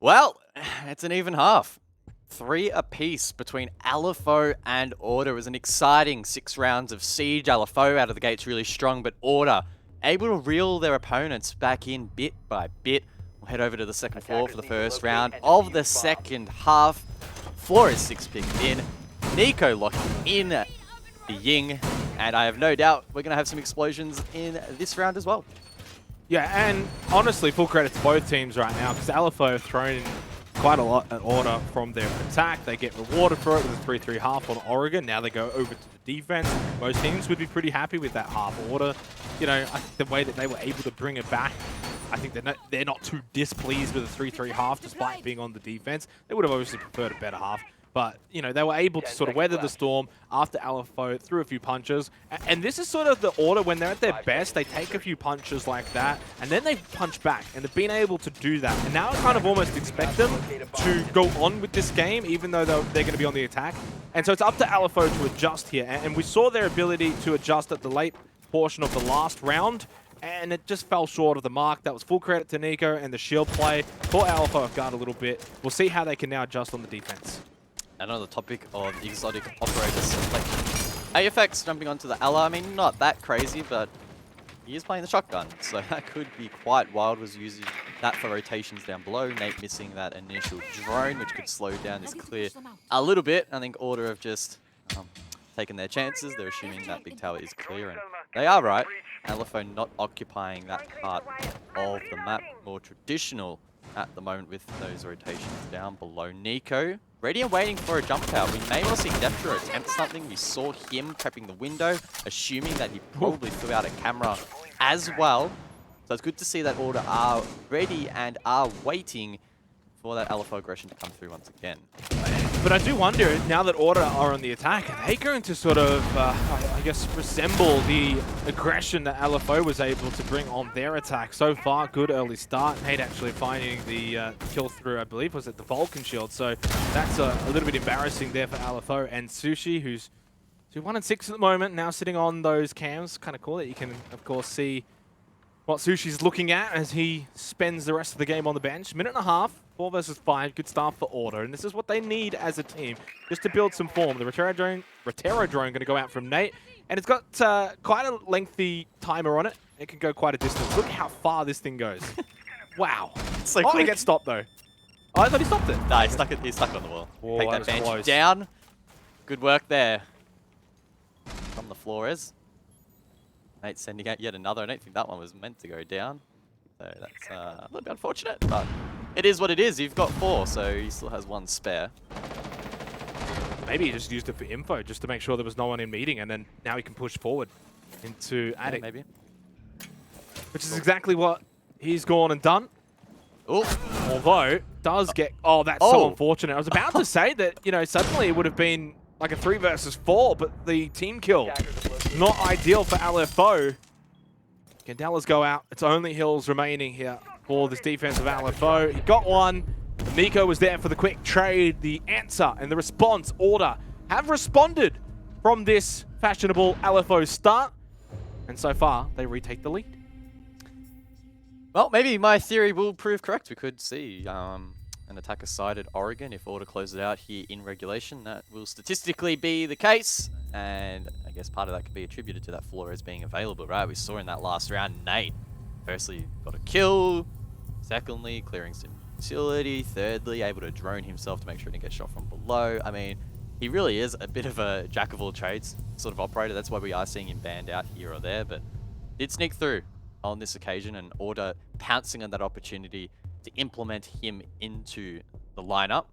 Well, it's an even half. 3 apiece between LFO and Order. It was an exciting 6 rounds of siege. LFO out of the gates really strong, but Order able to reel their opponents back in bit by bit. We'll head over to the second floor for the first round of the second half. Floor is 6 picked in. Nico locking in the Ying. And I have no doubt we're going to have some explosions in this round as well. Yeah, and honestly, full credit to both teams right now, because LFO have thrown in quite a lot at order from their attack. They get rewarded for it with a 3-3 half on Oregon. Now they go over to the defense. Most teams would be pretty happy with that half order. You know, I think the way that they were able to bring it back, I think they're not too displeased with a 3-3 half despite being on the defense. They would have obviously preferred a better half. But, you know, they were able to sort of weather the storm after LFO threw a few punches. And this is sort of the order when they're at their best. They take a few punches like that, and then they punch back. And they've been able to do that. And now I kind of almost expect them to go on with this game, even though they're going to be on the attack. And so it's up to LFO to adjust here. And we saw their ability to adjust at the late portion of the last round. And it just fell short of the mark. That was full credit to Nico and the shield play. Caught LFO off guard a little bit. We'll see how they can now adjust on the defense. And on the topic of exotic operators, like AFX jumping onto the Ella, I mean, not that crazy, but he is playing the shotgun, so that could be quite wild. Was using that for rotations down below. Nate missing that initial drone, which could slow down this clear a little bit. I think Order have just taken their chances. They're assuming that big tower is clear, and they are right. LFO not occupying that part of the map, more traditional at the moment with those rotations down below. Nico, ready and waiting for a jump tower. We may well see Defter attempt something. We saw him prepping the window, assuming that he probably threw out a camera as well. So it's good to see that Order are ready and are waiting for that LFO aggression to come through once again. But I do wonder, now that Order are on the attack, are they going to sort of, I guess, resemble the aggression that LFO was able to bring on their attack? So far, good early start. Nate actually finding the kill through, I believe, was it the Vulcan shield? So that's a little bit embarrassing there for LFO. And Sushi, who's 1-6 at the moment, now sitting on those cams. Kind of cool that you can, of course, see what Sushi's looking at as he spends the rest of the game on the bench. Minute and a half, 4 versus 5, good start for Order. And this is what they need as a team, just to build some form. The Rotero drone going to go out from Nate. And it's got quite a lengthy timer on it. It can go quite a distance. Look how far this thing goes. Wow. So he gets stopped, though. Oh, I thought he stopped it. Nah, he's stuck on the wall. Whoa, Take that bench close. down. Good work there from the Flores. Nate sending out yet another. I don't think that one was meant to go down. So that's a little bit unfortunate, but it is what it is. You've got 4, so he still has 1 spare. Maybe he just used it for info, just to make sure there was no one in meeting, and then now he can push forward into Attic. Maybe. Which is exactly what he's gone and done. Oh, Although, does get... Oh, that's so unfortunate. I was about to say that, you know, suddenly it would have been like a 3 versus 4, but the team kill, not ideal for LFO. Candelas go out. It's only Hills remaining here for this defense of LFO. He got one. Nico was there for the quick trade. The answer and the response, Order, have responded from this fashionable LFO start. And so far, they retake the lead. well, maybe my theory will prove correct. We could see an attacker-sided Oregon if Order closes it out here in regulation. That will statistically be the case. And I guess part of that could be attributed to that Flores being available, right? We saw in that last round, Nate, firstly, got a kill. Secondly, clearing some utility. Thirdly, able to drone himself to make sure he didn't get shot from below. I mean, he really is a bit of a jack-of-all-trades sort of operator. That's why we are seeing him banned out here or there, but did sneak through on this occasion, and Order pouncing on that opportunity to implement him into the lineup.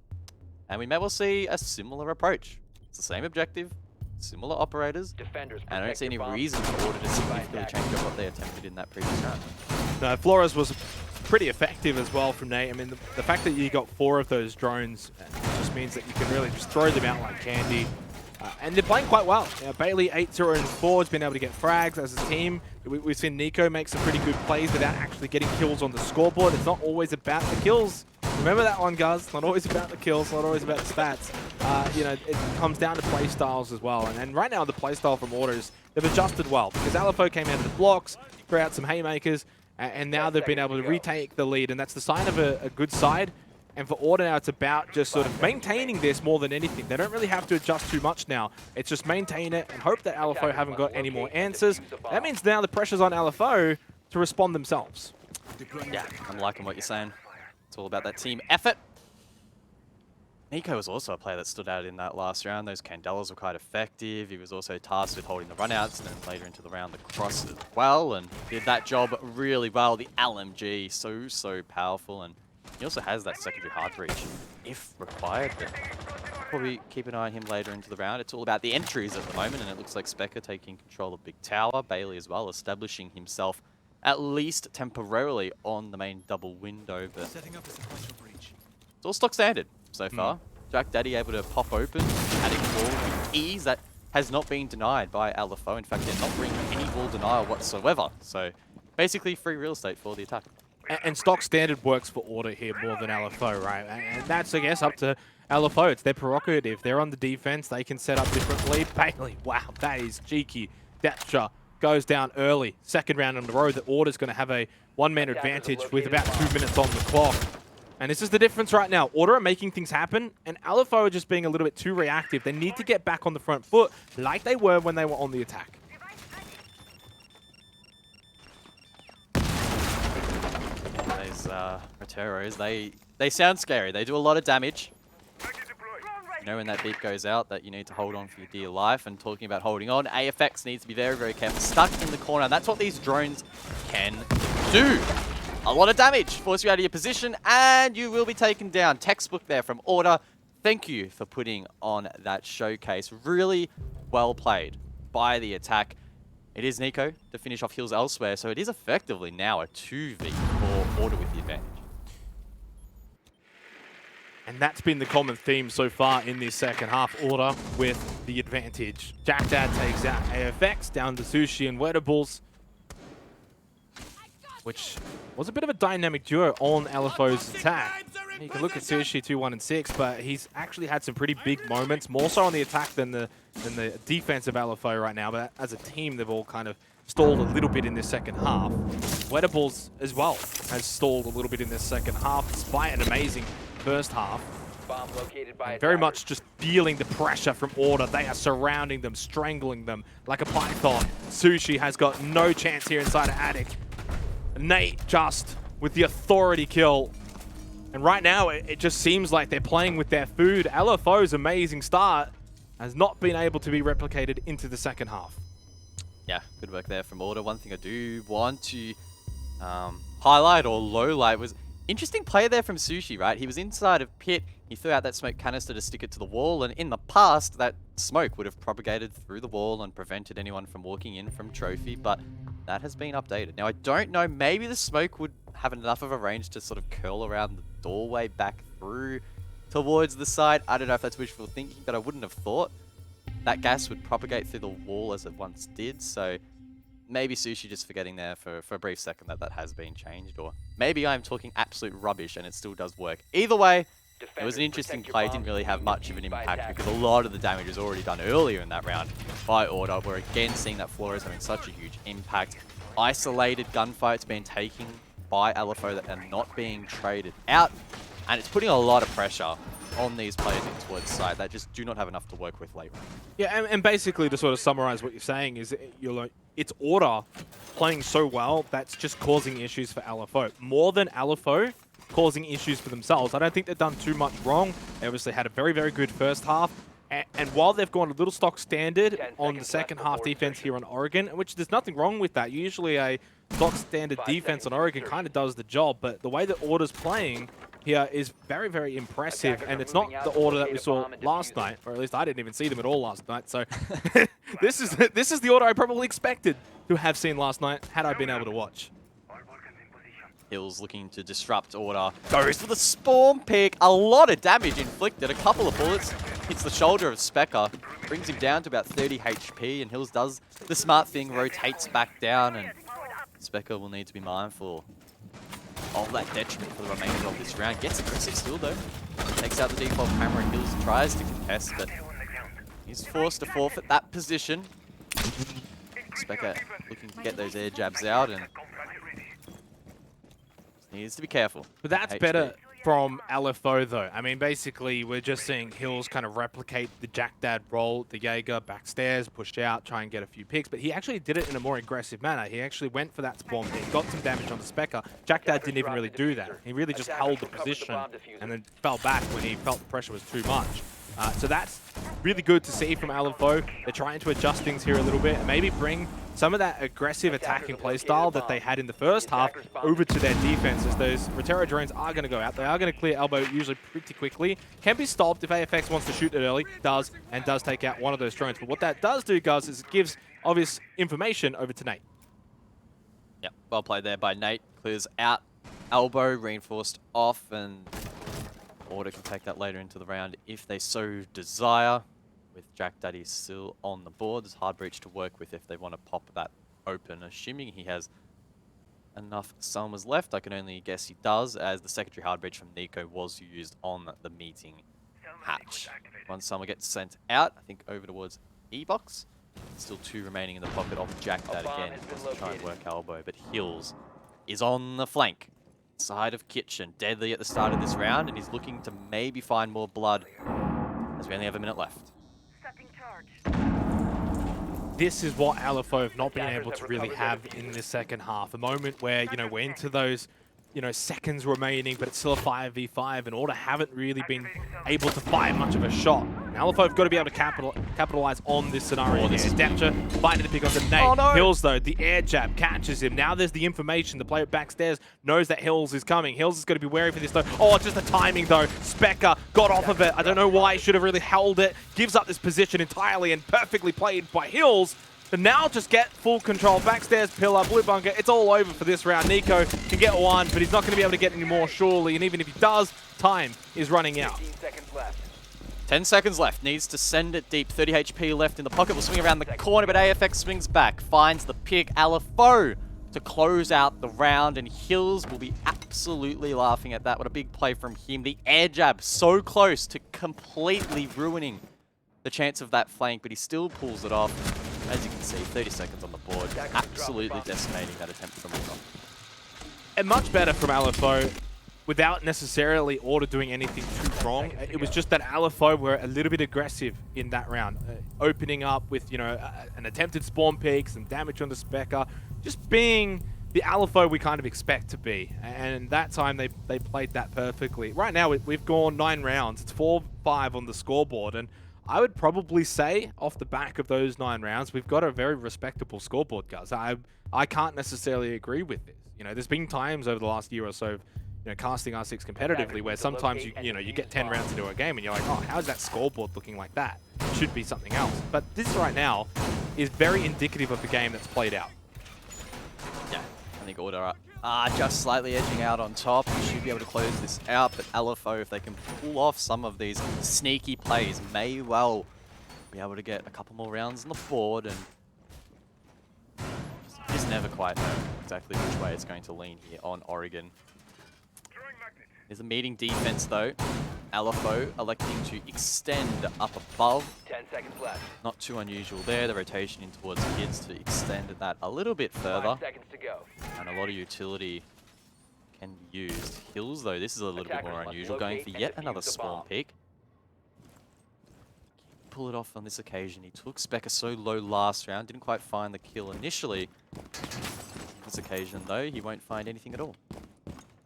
And we may well see a similar approach. It's the same objective, similar operators, Defenders, and I don't see any reason for Order to significantly change up what they attempted in that previous round. No, Flores was pretty effective as well from Nate. I mean, the fact that you got 4 of those drones just means that you can really just throw them out like candy. And they're playing quite well. Bailey 8-0-4 has been able to get frags as a team. We've seen Nico make some pretty good plays without actually getting kills on the scoreboard. It's not always about the kills. Remember that one, guys. It's not always about the kills, not always about the stats. You know, it comes down to play styles as well. And right now, the play style from Orders, they've adjusted well because LFO came out of the blocks, threw out some haymakers, and now they've been able to retake the lead. And that's the sign of a good side. And for Order now, it's about just sort of maintaining this more than anything. They don't really have to adjust too much now. It's just maintain it and hope that LFO haven't got any more answers. That means now the pressure's on LFO to respond themselves. Yeah, I'm liking what you're saying. It's all about that team effort. Nico was also a player that stood out in that last round. Those Candelas were quite effective. He was also tasked with holding the runouts, and then later into the round, the crosses as well, and did that job really well. The LMG, so powerful, and he also has that secondary hard breach if required. But probably keep an eye on him later into the round. It's all about the entries at the moment, and it looks like Specker taking control of Big Tower. Bailey as well, establishing himself at least temporarily on the main double window, but it's all stock standard so far. Jack Daddy able to pop open, adding wall with ease that has not been denied by LFO. In fact, they're not bringing any wall denial whatsoever. So basically free real estate for the attack. And stock standard works for Order here more than LFO, right? And that's, I guess, up to LFO. It's their prerogative. They're on the defense. They can set up differently. Bailey, wow, that is cheeky. Dapsha goes down early. Second round on the road. The Order's going to have a one-man advantage with about 2 minutes on the clock. And this is the difference right now. Order are making things happen, and LFO are just being a little bit too reactive. They need to get back on the front foot like they were when they were on the attack. Those Roteros, they sound scary. They do a lot of damage. You know when that beep goes out that you need to hold on for your dear life. And talking about holding on, AFX needs to be very careful. Stuck in the corner. That's what these drones can do. A lot of damage. Force you out of your position, and you will be taken down. Textbook there from Order. Thank you for putting on that showcase. Really well played by the attack. It is Nico to finish off heals elsewhere, so it is effectively now a 2v for Order with the advantage. And that's been the common theme so far in this second half. Order with the advantage. Jack Dad takes out AFX down to Sushi and Wettables, which was a bit of a dynamic duo on LFO's attack. You can look at Sushi 2-1 and 6, but he's actually had some pretty big moments, more so on the attack than the defense of LFO right now. But as a team, they've all kind of stalled a little bit in this second half. Wettables as well has stalled a little bit in this second half, despite an amazing first half. Bomb located by Very much just feeling the pressure from Order. They are surrounding them, strangling them like a python. Sushi has got no chance here inside of Attic. Nate just with the authority kill. And right now, it just seems like they're playing with their food. LFO's amazing start has not been able to be replicated into the second half. Yeah, good work there from Order. One thing I do want to highlight or lowlight was interesting play there from Sushi, right? He was inside of Pit. He threw out that smoke canister to stick it to the wall, and in the past, that smoke would have propagated through the wall and prevented anyone from walking in from Trophy, but that has been updated. Now, I don't know, maybe the smoke would have enough of a range to sort of curl around the doorway back through towards the side. I don't know if that's wishful thinking, but I wouldn't have thought that gas would propagate through the wall as it once did, so maybe Sushi just forgetting there for a brief second that has been changed, or maybe I'm talking absolute rubbish and it still does work. Either way, it was an interesting play. It didn't really have much of an impact because a lot of the damage was already done earlier in that round by Order. We're again seeing that Flores having such a huge impact. Isolated gunfights being taken by LFO that are not being traded out, and it's putting a lot of pressure on these players in towards side that just do not have enough to work with late. Yeah, and basically to sort of summarize what you're saying is it's Order playing so well that's just causing issues for LFO. More than LFO causing issues for themselves. I don't think they've done too much wrong. They obviously had a very good first half. And while they've gone a little stock standard on the second half defense here on Oregon, which there's nothing wrong with that. Usually a stock standard defense on Oregon kind of does the job, but the way that Order's playing here is very impressive, and it's not the Order that we saw last night, or at least I didn't even see them at all last night. So this is the Order I probably expected to have seen last night had I been able to watch. Hills looking to disrupt Order. Goes for the spawn pick. A lot of damage inflicted. A couple of bullets. Hits the shoulder of Specker. Brings him down to about 30 HP. And Hills does the smart thing. Rotates back down. And Specker will need to be mindful of that detriment for the remainder of this round. Gets aggressive still though. Takes out the default camera. And Hills tries to contest. But he's forced to forfeit that position. Specker looking to get those air jabs out. And needs to be careful. But that's better from LFO though. I mean, basically, we're just seeing Hills kind of replicate the Jack Dad role, the Jaeger backstairs, pushed out, try and get a few picks, but he actually did it in a more aggressive manner. He actually went for that spawn pick, got some damage on the Specker. Jack Dad didn't even really do that. He really just held the position and then fell back when he felt the pressure was too much. So that's really good to see from LFO. They're trying to adjust things here a little bit and maybe bring some of that aggressive attacking playstyle that they had in the first half over to their defense, as those Rotero drones are going to go out. They are going to clear elbow usually pretty quickly. Can be stopped if AFX wants to shoot it early. Does, and does take out one of those drones. But what that does do, guys, is it gives obvious information over to Nate. Yep, well played there by Nate. Clears out elbow, reinforced off, and Order can take that later into the round if they so desire. With Jack Daddy still on the board, there's hard breach to work with if they want to pop that open, assuming he has enough summers left. I can only guess he does, as the secondary hard breach from Nico was used on the meeting hatch. Once summer gets sent out, I think over towards E-Box. Still 2 remaining in the pocket of Jack Dad again. Let's try and work elbow, but Hills is on the flank. Side of Kitchen, deadly at the start of this round, and he's looking to maybe find more blood as we only have a minute left. This is what LFO have not been able to really have in this second half. A moment where, you know, we're into those, you know, seconds remaining, but it's still a 5v5, and Order haven't really been able to fire much of a shot. And LFO have got to be able to capitalize on this scenario. This is Dapture finding the pick on the Nate. Oh, no. Hills, though, the air jab catches him. Now there's the information. The player backstairs knows that Hills is coming. Hills is going to be wary for this, though. Oh, just the timing, though. Specker got off of it. I don't know why he should have really held it. Gives up this position entirely, and perfectly played by Hills. But now just get full control. Backstairs, pillar, blue bunker. It's all over for this round. Nico can get one, but he's not going to be able to get any more, surely. And even if he does, time is running out. 15 seconds left. 10 seconds left. Needs to send it deep. 30 HP left in the pocket. Will swing around the corner, but AFX swings back. Finds the pick. LFO to close out the round, and Hills will be absolutely laughing at that. What a big play from him. The air jab so close to completely ruining the chance of that flank, but he still pulls it off. As you can see, 30 seconds on the board. Absolutely decimating that attempt from Order. And much better from LFO, without necessarily Order doing anything too wrong. It was just that LFO were a little bit aggressive in that round, opening up with, you know, an attempted spawn pick, some damage on the Specker, just being the LFO we kind of expect to be. And that time they played that perfectly. Right now we've gone 9 rounds. It's 4-5 on the scoreboard, and I would probably say, off the back of those 9 rounds, we've got a very respectable scoreboard, guys. I can't necessarily agree with this. You know, there's been times over the last year or so, you know, casting R6 competitively, where sometimes you get 10 rounds into a game and you're like, oh, how's that scoreboard looking like that? It should be something else. But this right now is very indicative of the game that's played out. Yeah, I think Order are just slightly edging out on top. We should be able to close this out, but LFO, if they can pull off some of these sneaky plays, may well be able to get a couple more rounds on the board, and just never quite know exactly which way it's going to lean here on Oregon. There's a meeting defense, though. LFO electing to extend up above. 10 seconds left. Not too unusual there. The rotation in towards kids to extend that a little bit further. 5 seconds to go. And a lot of utility can be used. Hills, though, this is a little bit more unusual. Going for yet another spawn pick. Pull it off on this occasion. He took Specker so low last round. Didn't quite find the kill initially. This occasion, though, he won't find anything at all.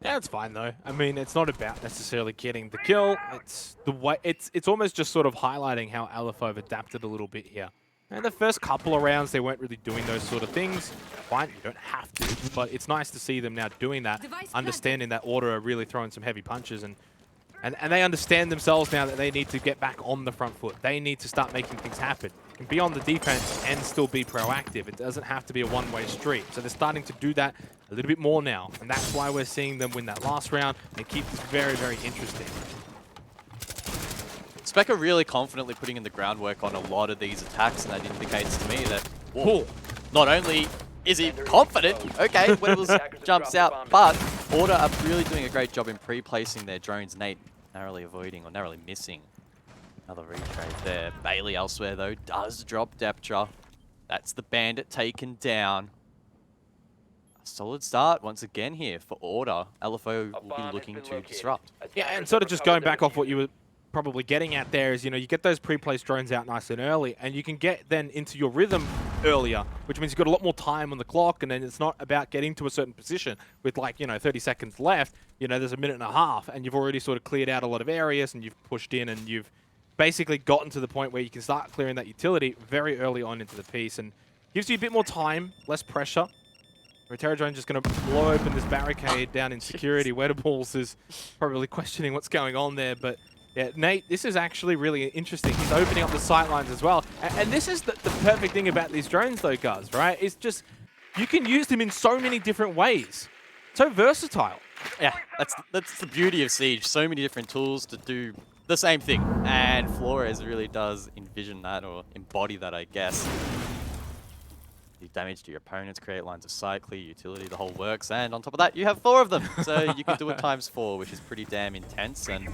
Yeah, it's fine though. I mean, it's not about necessarily getting the kill. It's the way it's almost just sort of highlighting how LFO have adapted a little bit here. And the first couple of rounds, they weren't really doing those sort of things. Fine, you don't have to, but it's nice to see them now doing that, understanding that Order are really throwing some heavy punches, and they understand themselves now that they need to get back on the front foot. They need to start making things happen. Can be on the defense and still be proactive. It doesn't have to be a one-way street. So they're starting to do that a little bit more now, and that's why we're seeing them win that last round and keep this very, very interesting. Specker really confidently putting in the groundwork on a lot of these attacks, and that indicates to me that, whoa, not only is he confident, okay, Winnible's jumps out, but Order are really doing a great job in pre-placing their drones. Nate narrowly avoiding or narrowly missing another retrade there. Bailey elsewhere, though, does drop Dapture. That's the bandit taken down. solid start once again here for Order. LFO A will bomb be has looking been to located. disrupt. Yeah, and Attackers sort have of just recovered going their back off what diffuser. you were probably getting at there is, you get those pre-placed drones out nice and early, and you can get then into your rhythm earlier, which means you've got a lot more time on the clock, and then it's not about getting to a certain position with 30 seconds left. There's a minute and a half, and you've already sort of cleared out a lot of areas, and you've pushed in, and you've basically gotten to the point where you can start clearing that utility very early on into the piece, and gives you a bit more time, less pressure. Terra Drone just going to blow open this barricade down in security. Wettables is probably questioning what's going on there, but yeah, Nate, this is actually really interesting. He's opening up the sightlines as well. And this is the perfect thing about these drones though, guys, right? It's just, you can use them in so many different ways. So versatile. Yeah, that's the beauty of Siege. So many different tools to do the same thing. And Flores really does envision that, or embody that, I guess. Do damage to your opponents, create lines of sight, clear utility, the whole works. And on top of that, you have 4 of them. So you can do it ×4, which is pretty damn intense. And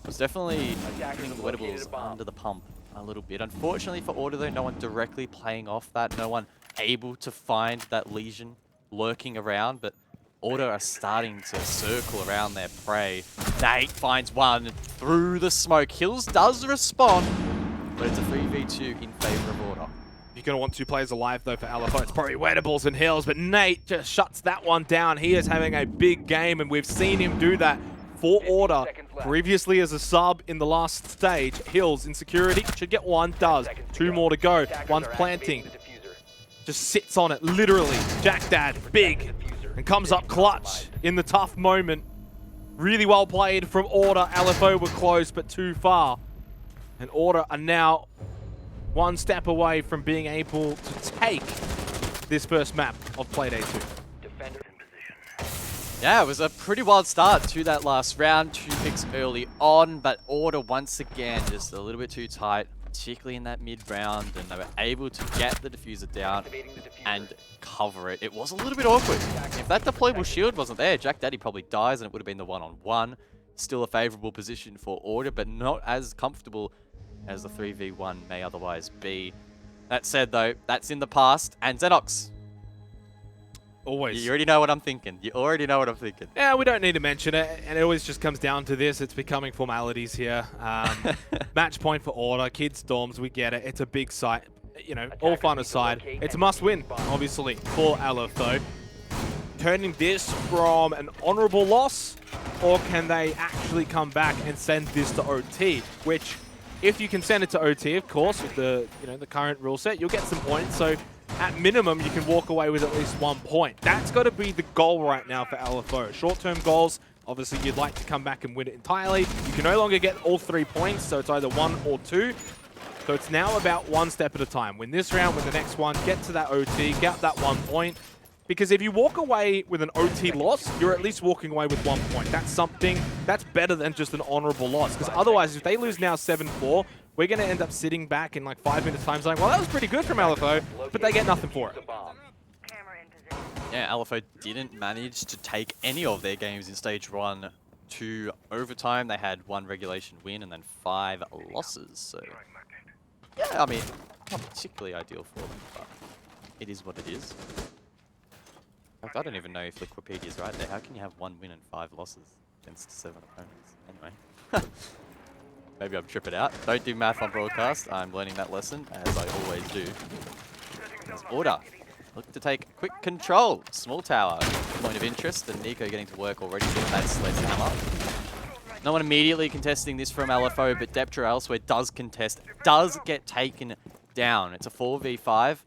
it's definitely putting the Wettables under the pump a little bit. Unfortunately for Order, though, no one directly playing off that. No one able to find that Legion lurking around. But Order are starting to circle around their prey. Nate finds one through the smoke. Hills does respond, but it's a 3v2 in favor of Order. You're going to want 2 players alive, though, for LFO. It's probably Wettables and Hills, but Nate just shuts that one down. He is having a big game, and we've seen him do that for Order. Previously as a sub in the last stage. Hills in security should get 1, does. 2 more to go. One's planting. Just sits on it, literally. Jack Dad, big, and comes up clutch in the tough moment. Really well played from Order. LFO were close, but too far. And Order are now 1 step away from being able to take this first map of Playday 2. Defender in position. Yeah, it was a pretty wild start to that last round. 2 picks early on, but Order once again just a little bit too tight, particularly in that mid-round, and they were able to get the diffuser down Activating the diffuser. and cover it. It was a little bit awkward. If that deployable shield wasn't there, Jack Daddy probably dies and it would have been the one-on-one. Still a favorable position for Order, but not as comfortable as the 3v1 may otherwise be. That said, though, that's in the past. And Xenox, Always. you already know what I'm thinking. You already know what I'm thinking. Yeah, we don't need to mention it, and it always just comes down to this. It's becoming formalities here. Match point for Order, Kid Storms, we get it. It's a big site. All fun aside, it's a must-win, obviously, for LFO. Turning this from an honorable loss, or can they actually come back and send this to OT, which, if you can send it to OT, of course, with the the current rule set, you'll get some points. So at minimum, you can walk away with at least 1 point. That's got to be the goal right now for LFO. Short-term goals, obviously, you'd like to come back and win it entirely. You can no longer get all 3 points, so it's either 1 or 2. So it's now about 1 step at a time. Win this round, win the next one, get to that OT, get that 1 point. Because if you walk away with an OT loss, you're at least walking away with 1 point. That's something, that's better than just an honorable loss. Because otherwise, if they lose now 7-4, we're going to end up sitting back in like 5 minutes time saying, well, that was pretty good from LFO, but they get nothing for it. Yeah, LFO didn't manage to take any of their games in stage 1 to overtime. They had 1 regulation win and then 5 losses. So, yeah, I mean, not particularly ideal for them, but it is what it is. I don't even know if Liquipedia's right there. How can you have 1 win and 5 losses against 7 opponents? Anyway. Maybe I'm tripping out. Don't do math on broadcast. I'm learning that lesson, as I always do. As Order look to take quick control. Small tower, point of interest, and Nico getting to work already with that sledgehammer. No one immediately contesting this from LFO, but Deptra elsewhere does contest, does get taken down. It's a 4v5.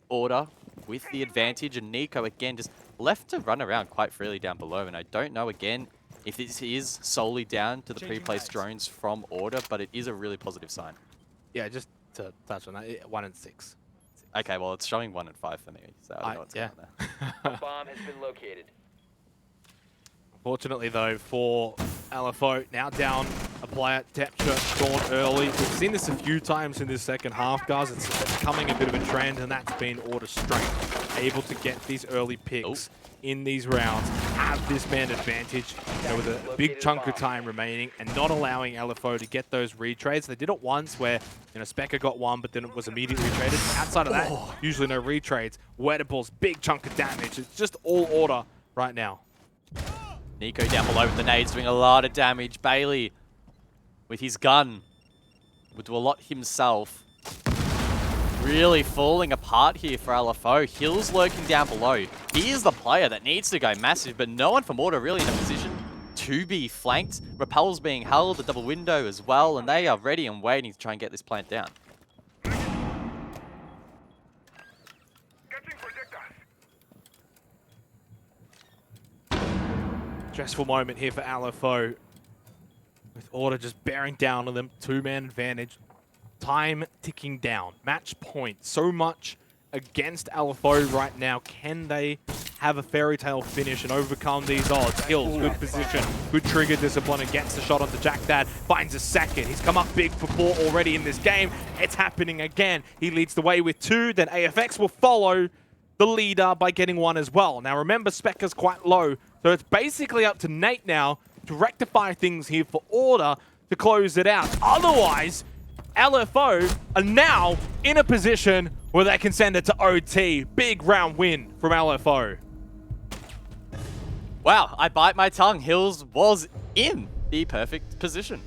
Order with the advantage, and Nico again just left to run around quite freely down below. And I don't know again if this is solely down to the pre-placed drones from Order, but it is a really positive sign. Yeah, just to touch on that, 1 and 6. Okay, well, it's showing 1 and 5 for me, so I don't know what's going on there. A bomb has been located. Fortunately, though, for LFO, now down a player, Deptra gone early. We've seen this a few times in this second half, guys. It's becoming a bit of a trend, and that's been Order's strength. able to get these early picks in these rounds, have this man advantage, you know, with a big chunk of time remaining, and not allowing LFO to get those retrades. They did it once where, you know, Specker got one, but then it was immediately retraded. Outside of that, usually no retrades. Wettables, big chunk of damage. It's just all order right now. Nico down below with the nades doing a lot of damage. Bailey with his gun would do a lot himself. Really falling apart here for LFO. Hills lurking down below. He is the player that needs to go massive, but no one from Order really in a position to be flanked. Rappel's being held, the double window as well, and they are ready and waiting to try and get this plant down. Stressful moment here for LFO. With Order just bearing down on them. 2-man advantage. Time ticking down. Match point. So much against LFO right now. Can they have a fairy tale finish and overcome these odds? Hills, good position. Good trigger discipline and gets the shot onto Jack Dad. Finds a second. He's come up big for 4 already in this game. It's happening again. He leads the way with 2. Then AFX will follow the leader by getting 1 as well. Now remember, Specker's quite low. So it's basically up to Nate now to rectify things here for Order to close it out. Otherwise, LFO are now in a position where they can send it to OT. Big round win from LFO. Wow, I bite my tongue. Hills was in the perfect position.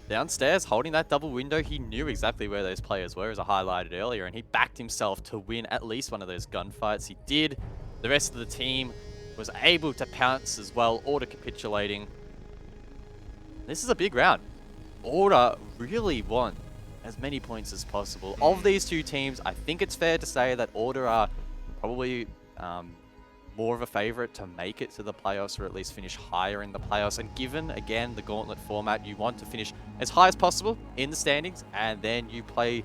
Downstairs, holding that double window, he knew exactly where those players were, as I highlighted earlier, and he backed himself to win at least one of those gunfights. He did. The rest of the team was able to pounce as well, Order capitulating. This is a big round. Order really want as many points as possible. Of these two teams, I think it's fair to say that Order are probably more of a favorite to make it to the playoffs, or at least finish higher in the playoffs. And given, again, the gauntlet format, you want to finish as high as possible in the standings, and then you play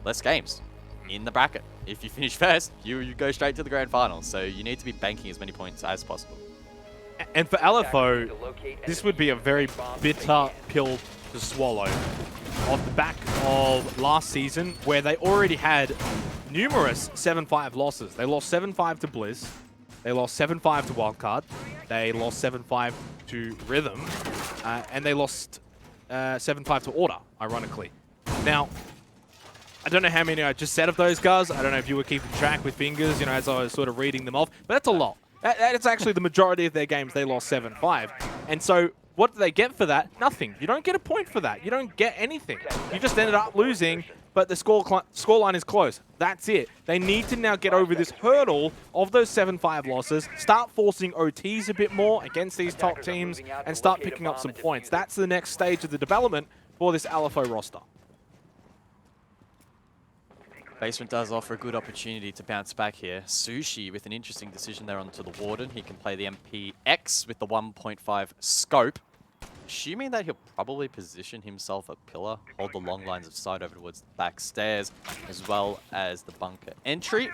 less games in the bracket. If you finish first, you go straight to the grand final. So you need to be banking as many points as possible. And for LFO, this would be a very bitter pill to swallow. Off the back of last season, where they already had numerous 7-5 losses. They lost 7-5 to Blizz. They lost 7-5 to Wildcard. They lost 7-5 to Rhythm. And they lost 7-5 to Order, ironically. Now, I don't know how many I just said of those guys. I don't know if you were keeping track with fingers, you know, as I was sort of reading them off. But that's a lot. That's actually the majority of their games they lost 7-5. And so what do they get for that? Nothing. You don't get a point for that. You don't get anything. You just ended up losing, but the scoreline is close. That's it. They need to now get over this hurdle of those 7-5 losses, start forcing OTs a bit more against these top teams, and start picking up some points. That's the next stage of the development for this LFO roster. Basement does offer a good opportunity to bounce back here. Sushi with an interesting decision there onto the Warden. He can play the MPX with the 1.5 scope. Assuming that he'll probably position himself a pillar, hold the long lines of sight over towards the back stairs, as well as the bunker entry.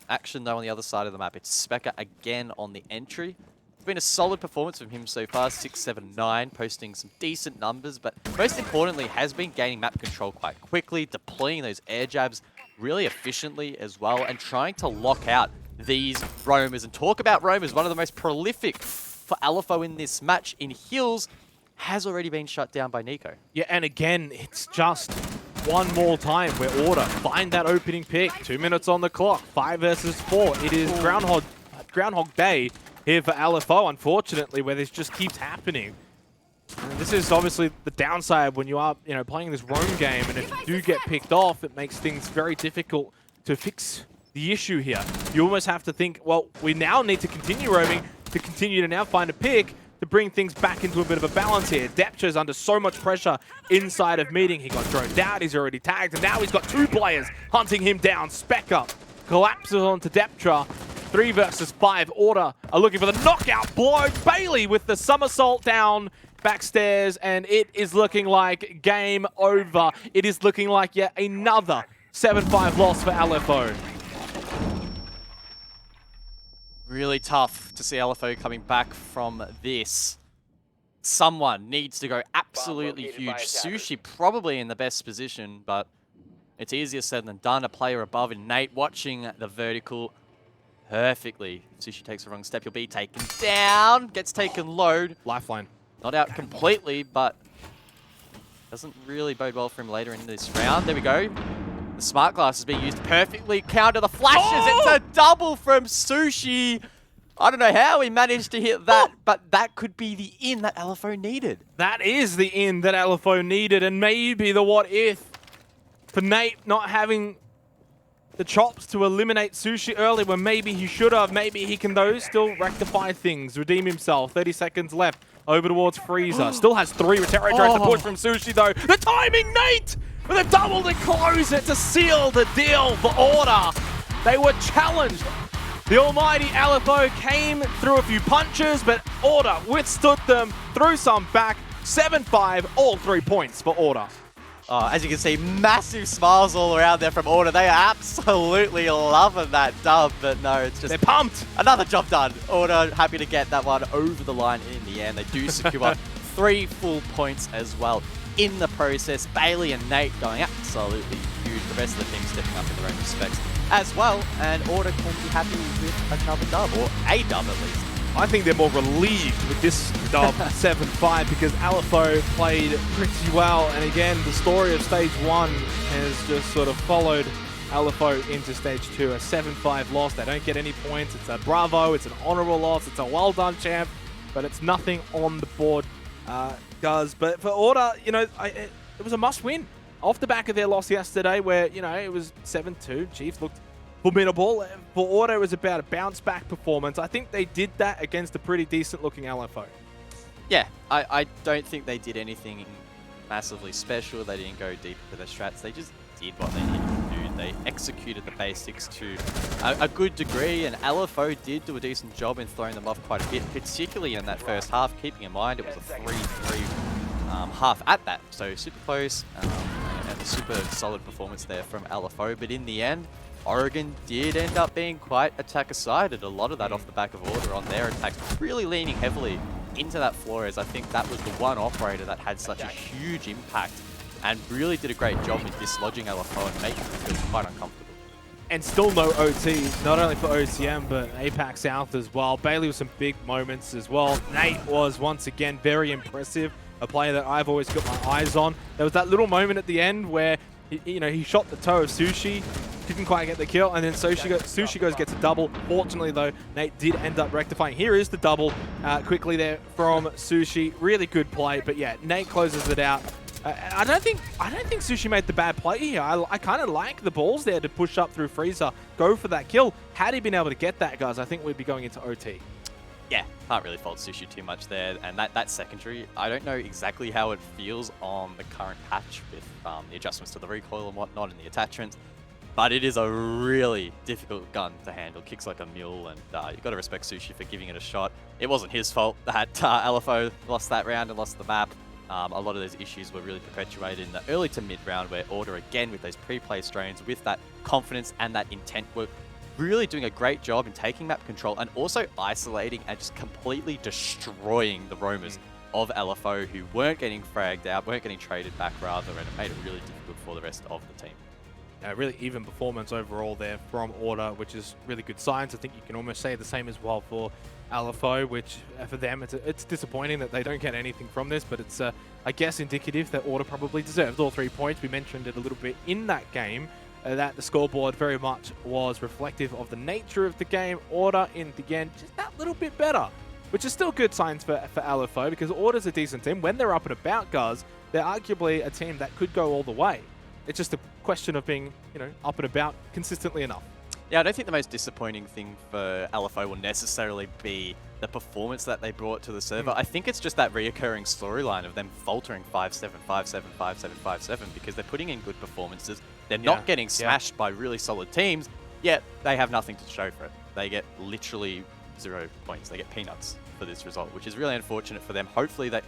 Action though on the other side of the map. It's Specker again on the entry. It's been a solid performance from him so far, 6-7-9, posting some decent numbers, but most importantly has been gaining map control quite quickly, deploying those air jabs really efficiently as well, and trying to lock out these roamers. And talk about roamers, one of the most prolific for LFO in this match in Hills has already been shut down by Nico. Yeah, and again, it's just one more time where Order find that opening pick. 2 minutes on the clock, 5 versus 4. It is Groundhog Day here for LFO, unfortunately, where this just keeps happening. And this is obviously the downside when you are, you know, playing this roam game, and if you do get picked off, it makes things very difficult to fix the issue here. You almost have to think, well, we now need to continue roaming to continue to now find a pick to bring things back into a bit of a balance here. Deptra's under so much pressure inside of meeting. He got droned out, he's already tagged, and now he's got 2 players hunting him down. Specker collapses onto Deptra. 3 versus 5. Order are looking for the knockout blow. Bailey with the somersault down backstairs, and it is looking like game over. It is looking like yet another 7-5 loss for LFO. Really tough to see LFO coming back from this. Someone needs to go absolutely huge. Sushi probably in the best position, but it's easier said than done. A player above, and Nate watching the vertical perfectly. Sushi takes the wrong step. He'll be taken down. Gets taken low. Lifeline. Not out completely, but doesn't really bode well for him later in this round. There we go. The smart glass is being used perfectly. Counter the flashes. Oh! It's a double from Sushi. I don't know how he managed to hit that, but that could be the in that LFO needed. That is the in that LFO needed, and maybe the what if for Nate not having the chops to eliminate Sushi early when maybe he should have. Maybe he can, though, still rectify things, redeem himself. 30 seconds left. Over towards Freezer. Still has 3 retaliatory tries to push from Sushi, though. The timing, Nate! With a double to close it to seal the deal for Order. They were challenged. The almighty LFO came through a few punches, but Order withstood them, threw some back. 7-5, all 3 points for Order. As you can see, massive smiles all around there from Order. They are absolutely loving that dub, but no, it's just... They're pumped. Another job done. Order happy to get that one over the line in the end. They do secure 3 full points as well in the process. Bailey and Nate going absolutely huge. The rest of the team stepping up in their own respects as well. And Order can be happy with another dub, or a dub at least. I think they're more relieved with this dub 7-5 because LFO played pretty well. And again, the story of Stage 1 has just sort of followed LFO into Stage 2. A 7-5 loss. They don't get any points. It's a bravo. It's an honorable loss. It's a well done, champ. But it's nothing on the board, guys. But for Order, you know, it was a must win. Off the back of their loss yesterday where, you know, it was 7-2. Chiefs looked formidable. For Order, it was about a bounce-back performance. I think they did that against a pretty decent-looking LFO. Yeah, I don't think they did anything massively special. They didn't go deep into their strats. They just did what they needed to do. They executed the basics to a good degree, and LFO did do a decent job in throwing them off quite a bit, particularly in that first half, keeping in mind it was a 3-3 half at that. So super close and a super solid performance there from LFO. But in the end, Oregon did end up being quite attacker-sided. A lot of that off the back of Order on their attacks, really leaning heavily into that Flores. I think that was the one operator that had such a huge impact and really did a great job in dislodging LFO and making them feel quite uncomfortable. And still no OT, not only for OCN, but APAC South as well. Bailey with some big moments as well. Nate was once again very impressive, a player that I've always got my eyes on. There was that little moment at the end where he shot the toe of Sushi, didn't quite get the kill, and then Sushi goes gets a double. Fortunately, though, Nate did end up rectifying. Here is the double quickly there from Sushi. Really good play, but yeah, Nate closes it out. I don't think Sushi made the bad play here. I kind of like the balls there to push up through Freezer, go for that kill. Had he been able to get that, guys, I think we'd be going into OT. Yeah, can't really fault Sushi too much there. And that secondary, I don't know exactly how it feels on the current patch with the adjustments to the recoil and whatnot and the attachments. But it is a really difficult gun to handle. Kicks like a mule, and you've got to respect Sushi for giving it a shot. It wasn't his fault that LFO lost that round and lost the map. A lot of those issues were really perpetuated in the early to mid-round where Order, again, with those pre-play strains, with that confidence and that intent, were really doing a great job in taking map control and also isolating and just completely destroying the roamers of LFO who weren't getting fragged out, weren't getting traded back rather, and it made it really difficult for the rest of the team. Really even performance overall there from Order, which is really good signs. I think you can almost say the same as well for LFO, which for them, it's disappointing that they don't get anything from this, but it's, I guess, indicative that Order probably deserved all 3 points. We mentioned it a little bit in that game, that the scoreboard very much was reflective of the nature of the game. Order, in the end, just that little bit better, which is still good signs for LFO, because Order's a decent team. When they're up and about, guys, they're arguably a team that could go all the way. It's just a question of being, up and about consistently enough. Yeah, I don't think the most disappointing thing for LFO will necessarily be the performance that they brought to the server. I think it's just that reoccurring storyline of them faltering 5-7, 5-7, 5-7, 5-7 because they're putting in good performances. They're not getting smashed by really solid teams, yet they have nothing to show for it. They get literally 0 points. They get peanuts for this result, which is really unfortunate for them. Hopefully they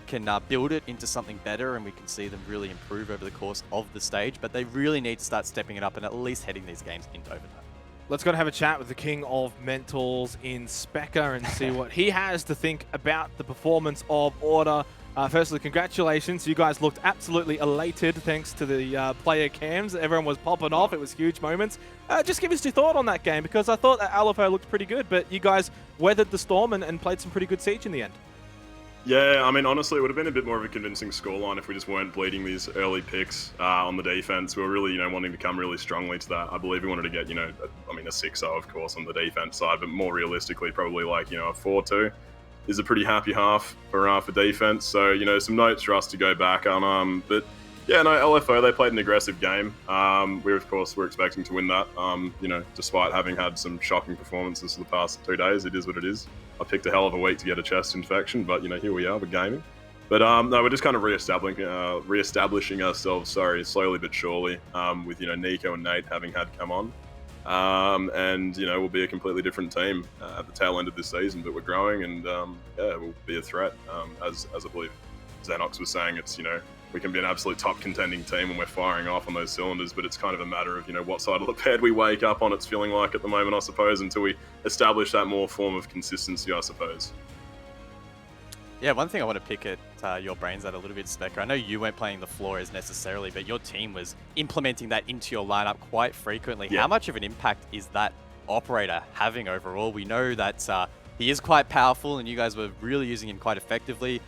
can build it into something better and we can see them really improve over the course of the stage, but they really need to start stepping it up and at least heading these games into overtime. Let's go and have a chat with the king of mentals in Specker and see what he has to think about the performance of Order. Firstly, congratulations. You guys looked absolutely elated thanks to the player cams. Everyone was popping off. It was huge moments. Just give us your thought on that game, because I thought that LFO looked pretty good, but you guys weathered the storm and played some pretty good Siege in the end. Yeah, I mean, honestly, it would have been a bit more of a convincing scoreline if we just weren't bleeding these early picks on the defense. We were really, wanting to come really strongly to that. I believe we wanted to get, a 6-0, of course, on the defense side, but more realistically, probably like, a 4-2 is a pretty happy half for defense. So, some notes for us to go back on. But yeah, no, LFO, they played an aggressive game. We, of course, were expecting to win that, despite having had some shocking performances for the past 2 days. It is what it is. I picked a hell of a week to get a chest infection, but, here we are, we're gaming. But no, we're just kind of re-establishing ourselves, slowly but surely, with, Nico and Nate having had come on. And, we'll be a completely different team at the tail end of this season, but we're growing and, we'll be a threat. As I believe Xenox was saying, it's, we can be an absolute top contending team when we're firing off on those cylinders, but it's kind of a matter of, what side of the bed we wake up on, it's feeling like at the moment, I suppose, until we establish that more form of consistency, I suppose. Yeah, one thing I want to pick at your brains at a little bit, Specker. I know you weren't playing the floors necessarily, but your team was implementing that into your lineup quite frequently. Yeah. How much of an impact is that operator having overall? We know that he is quite powerful, and you guys were really using him quite effectively.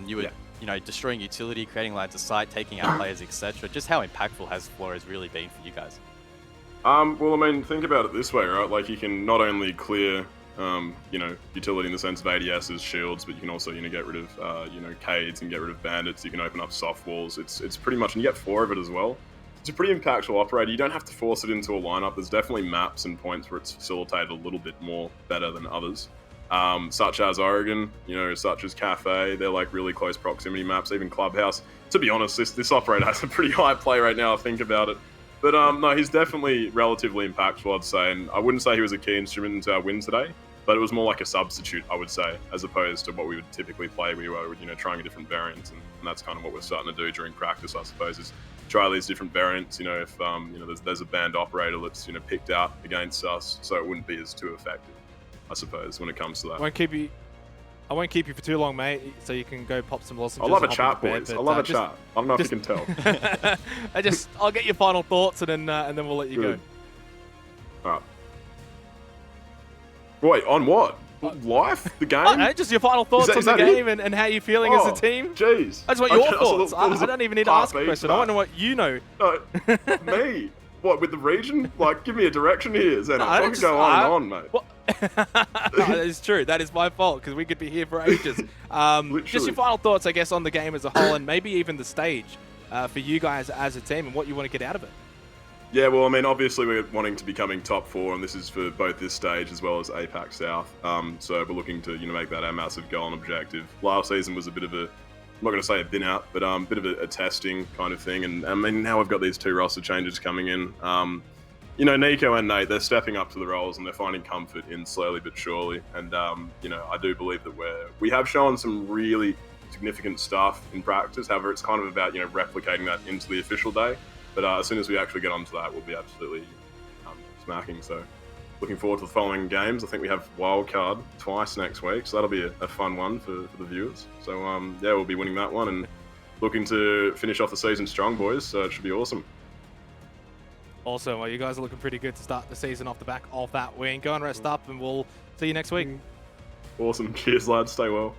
You were, destroying utility, creating lines of sight, taking out players, etc. Just how impactful has Flores really been for you guys? Well, I mean, think about it this way, right? Like, you can not only clear utility in the sense of ADS's shields, but you can also, get rid of, Cades and get rid of bandits. You can open up soft walls. It's pretty much, and you get 4 of it as well. It's a pretty impactful operator. You don't have to force it into a lineup. There's definitely maps and points where it's facilitated a little bit more better than others. Such as Oregon, such as Cafe. They're like really close proximity maps, even Clubhouse. To be honest, this operator has a pretty high play rate now, I think about it. But no, he's definitely relatively impactful, I'd say. And I wouldn't say he was a key instrument into our win today, but it was more like a substitute, I would say, as opposed to what we would typically play. We were, trying a different variant, and that's kind of what we're starting to do during practice, I suppose, is try these different variants. If there's a band operator that's picked out against us, so it wouldn't be as too effective, I suppose, when it comes to that. I won't keep you for too long, mate, so you can go pop some lozenges. I love a chat, boys. I love a chat. I don't know if you can tell. I'll get your final thoughts, and then we'll let you go. All right. Wait, on what? Life? The game? I don't know, just your final thoughts on the game and how you're feeling as a team. Jeez. I just want your thoughts. I don't even need to ask a question. I want to know what you know. No, me? What, with the region? Like, give me a direction here, Zen. I could go on and on, mate. Well, that is true. That is my fault, because we could be here for ages. Just your final thoughts, I guess, on the game as a whole, and maybe even the stage for you guys as a team and what you want to get out of it. Yeah, well, I mean, obviously we're wanting to be coming top 4, and this is for both this stage as well as APAC South. So we're looking to, make that our massive goal and objective. Last season was a bit of a, I'm not going to say a bin out, but a bit of a testing kind of thing. And I mean, now we've got these 2 roster changes coming in. Nico and Nate, they're stepping up to the roles and they're finding comfort in slowly but surely. And, I do believe that we have shown some really significant stuff in practice. However, it's kind of about, replicating that into the official day. But as soon as we actually get onto that, we'll be absolutely smacking. So looking forward to the following games. I think we have Wildcard twice next week, so that'll be a fun one for the viewers. So, yeah, we'll be winning that one and looking to finish off the season strong, boys. So it should be awesome. Awesome. Well, you guys are looking pretty good to start the season off the back of that win. Go and rest up, and we'll see you next week. Awesome. Cheers, lads. Stay well.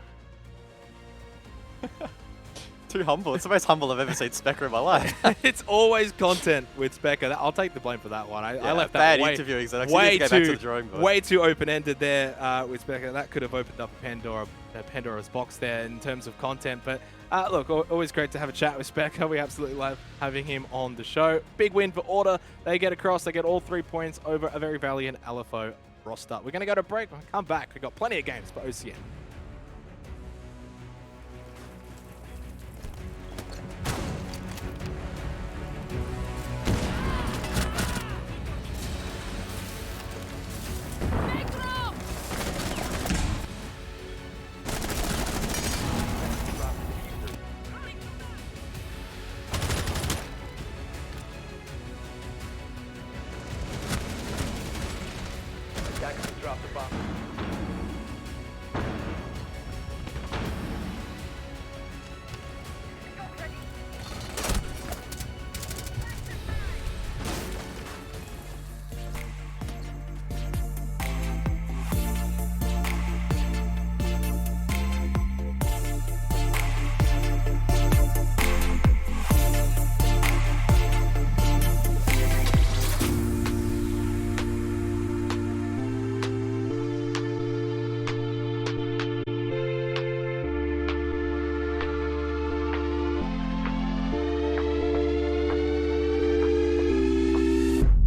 Too humble. It's the most humble I've ever seen Specker in my life. It's always content with Specker. I'll take the blame for that one. I left that bad interviewing, so I need to go back to the drawing board. Way too open-ended there with Specker. That could have opened up Pandora's box there in terms of content. But look, always great to have a chat with Specker. We absolutely love having him on the show. Big win for Order. They get across. They get all 3 points over a very valiant LFO roster. We're going to go to break. When we come back, we've got plenty of games for OCN.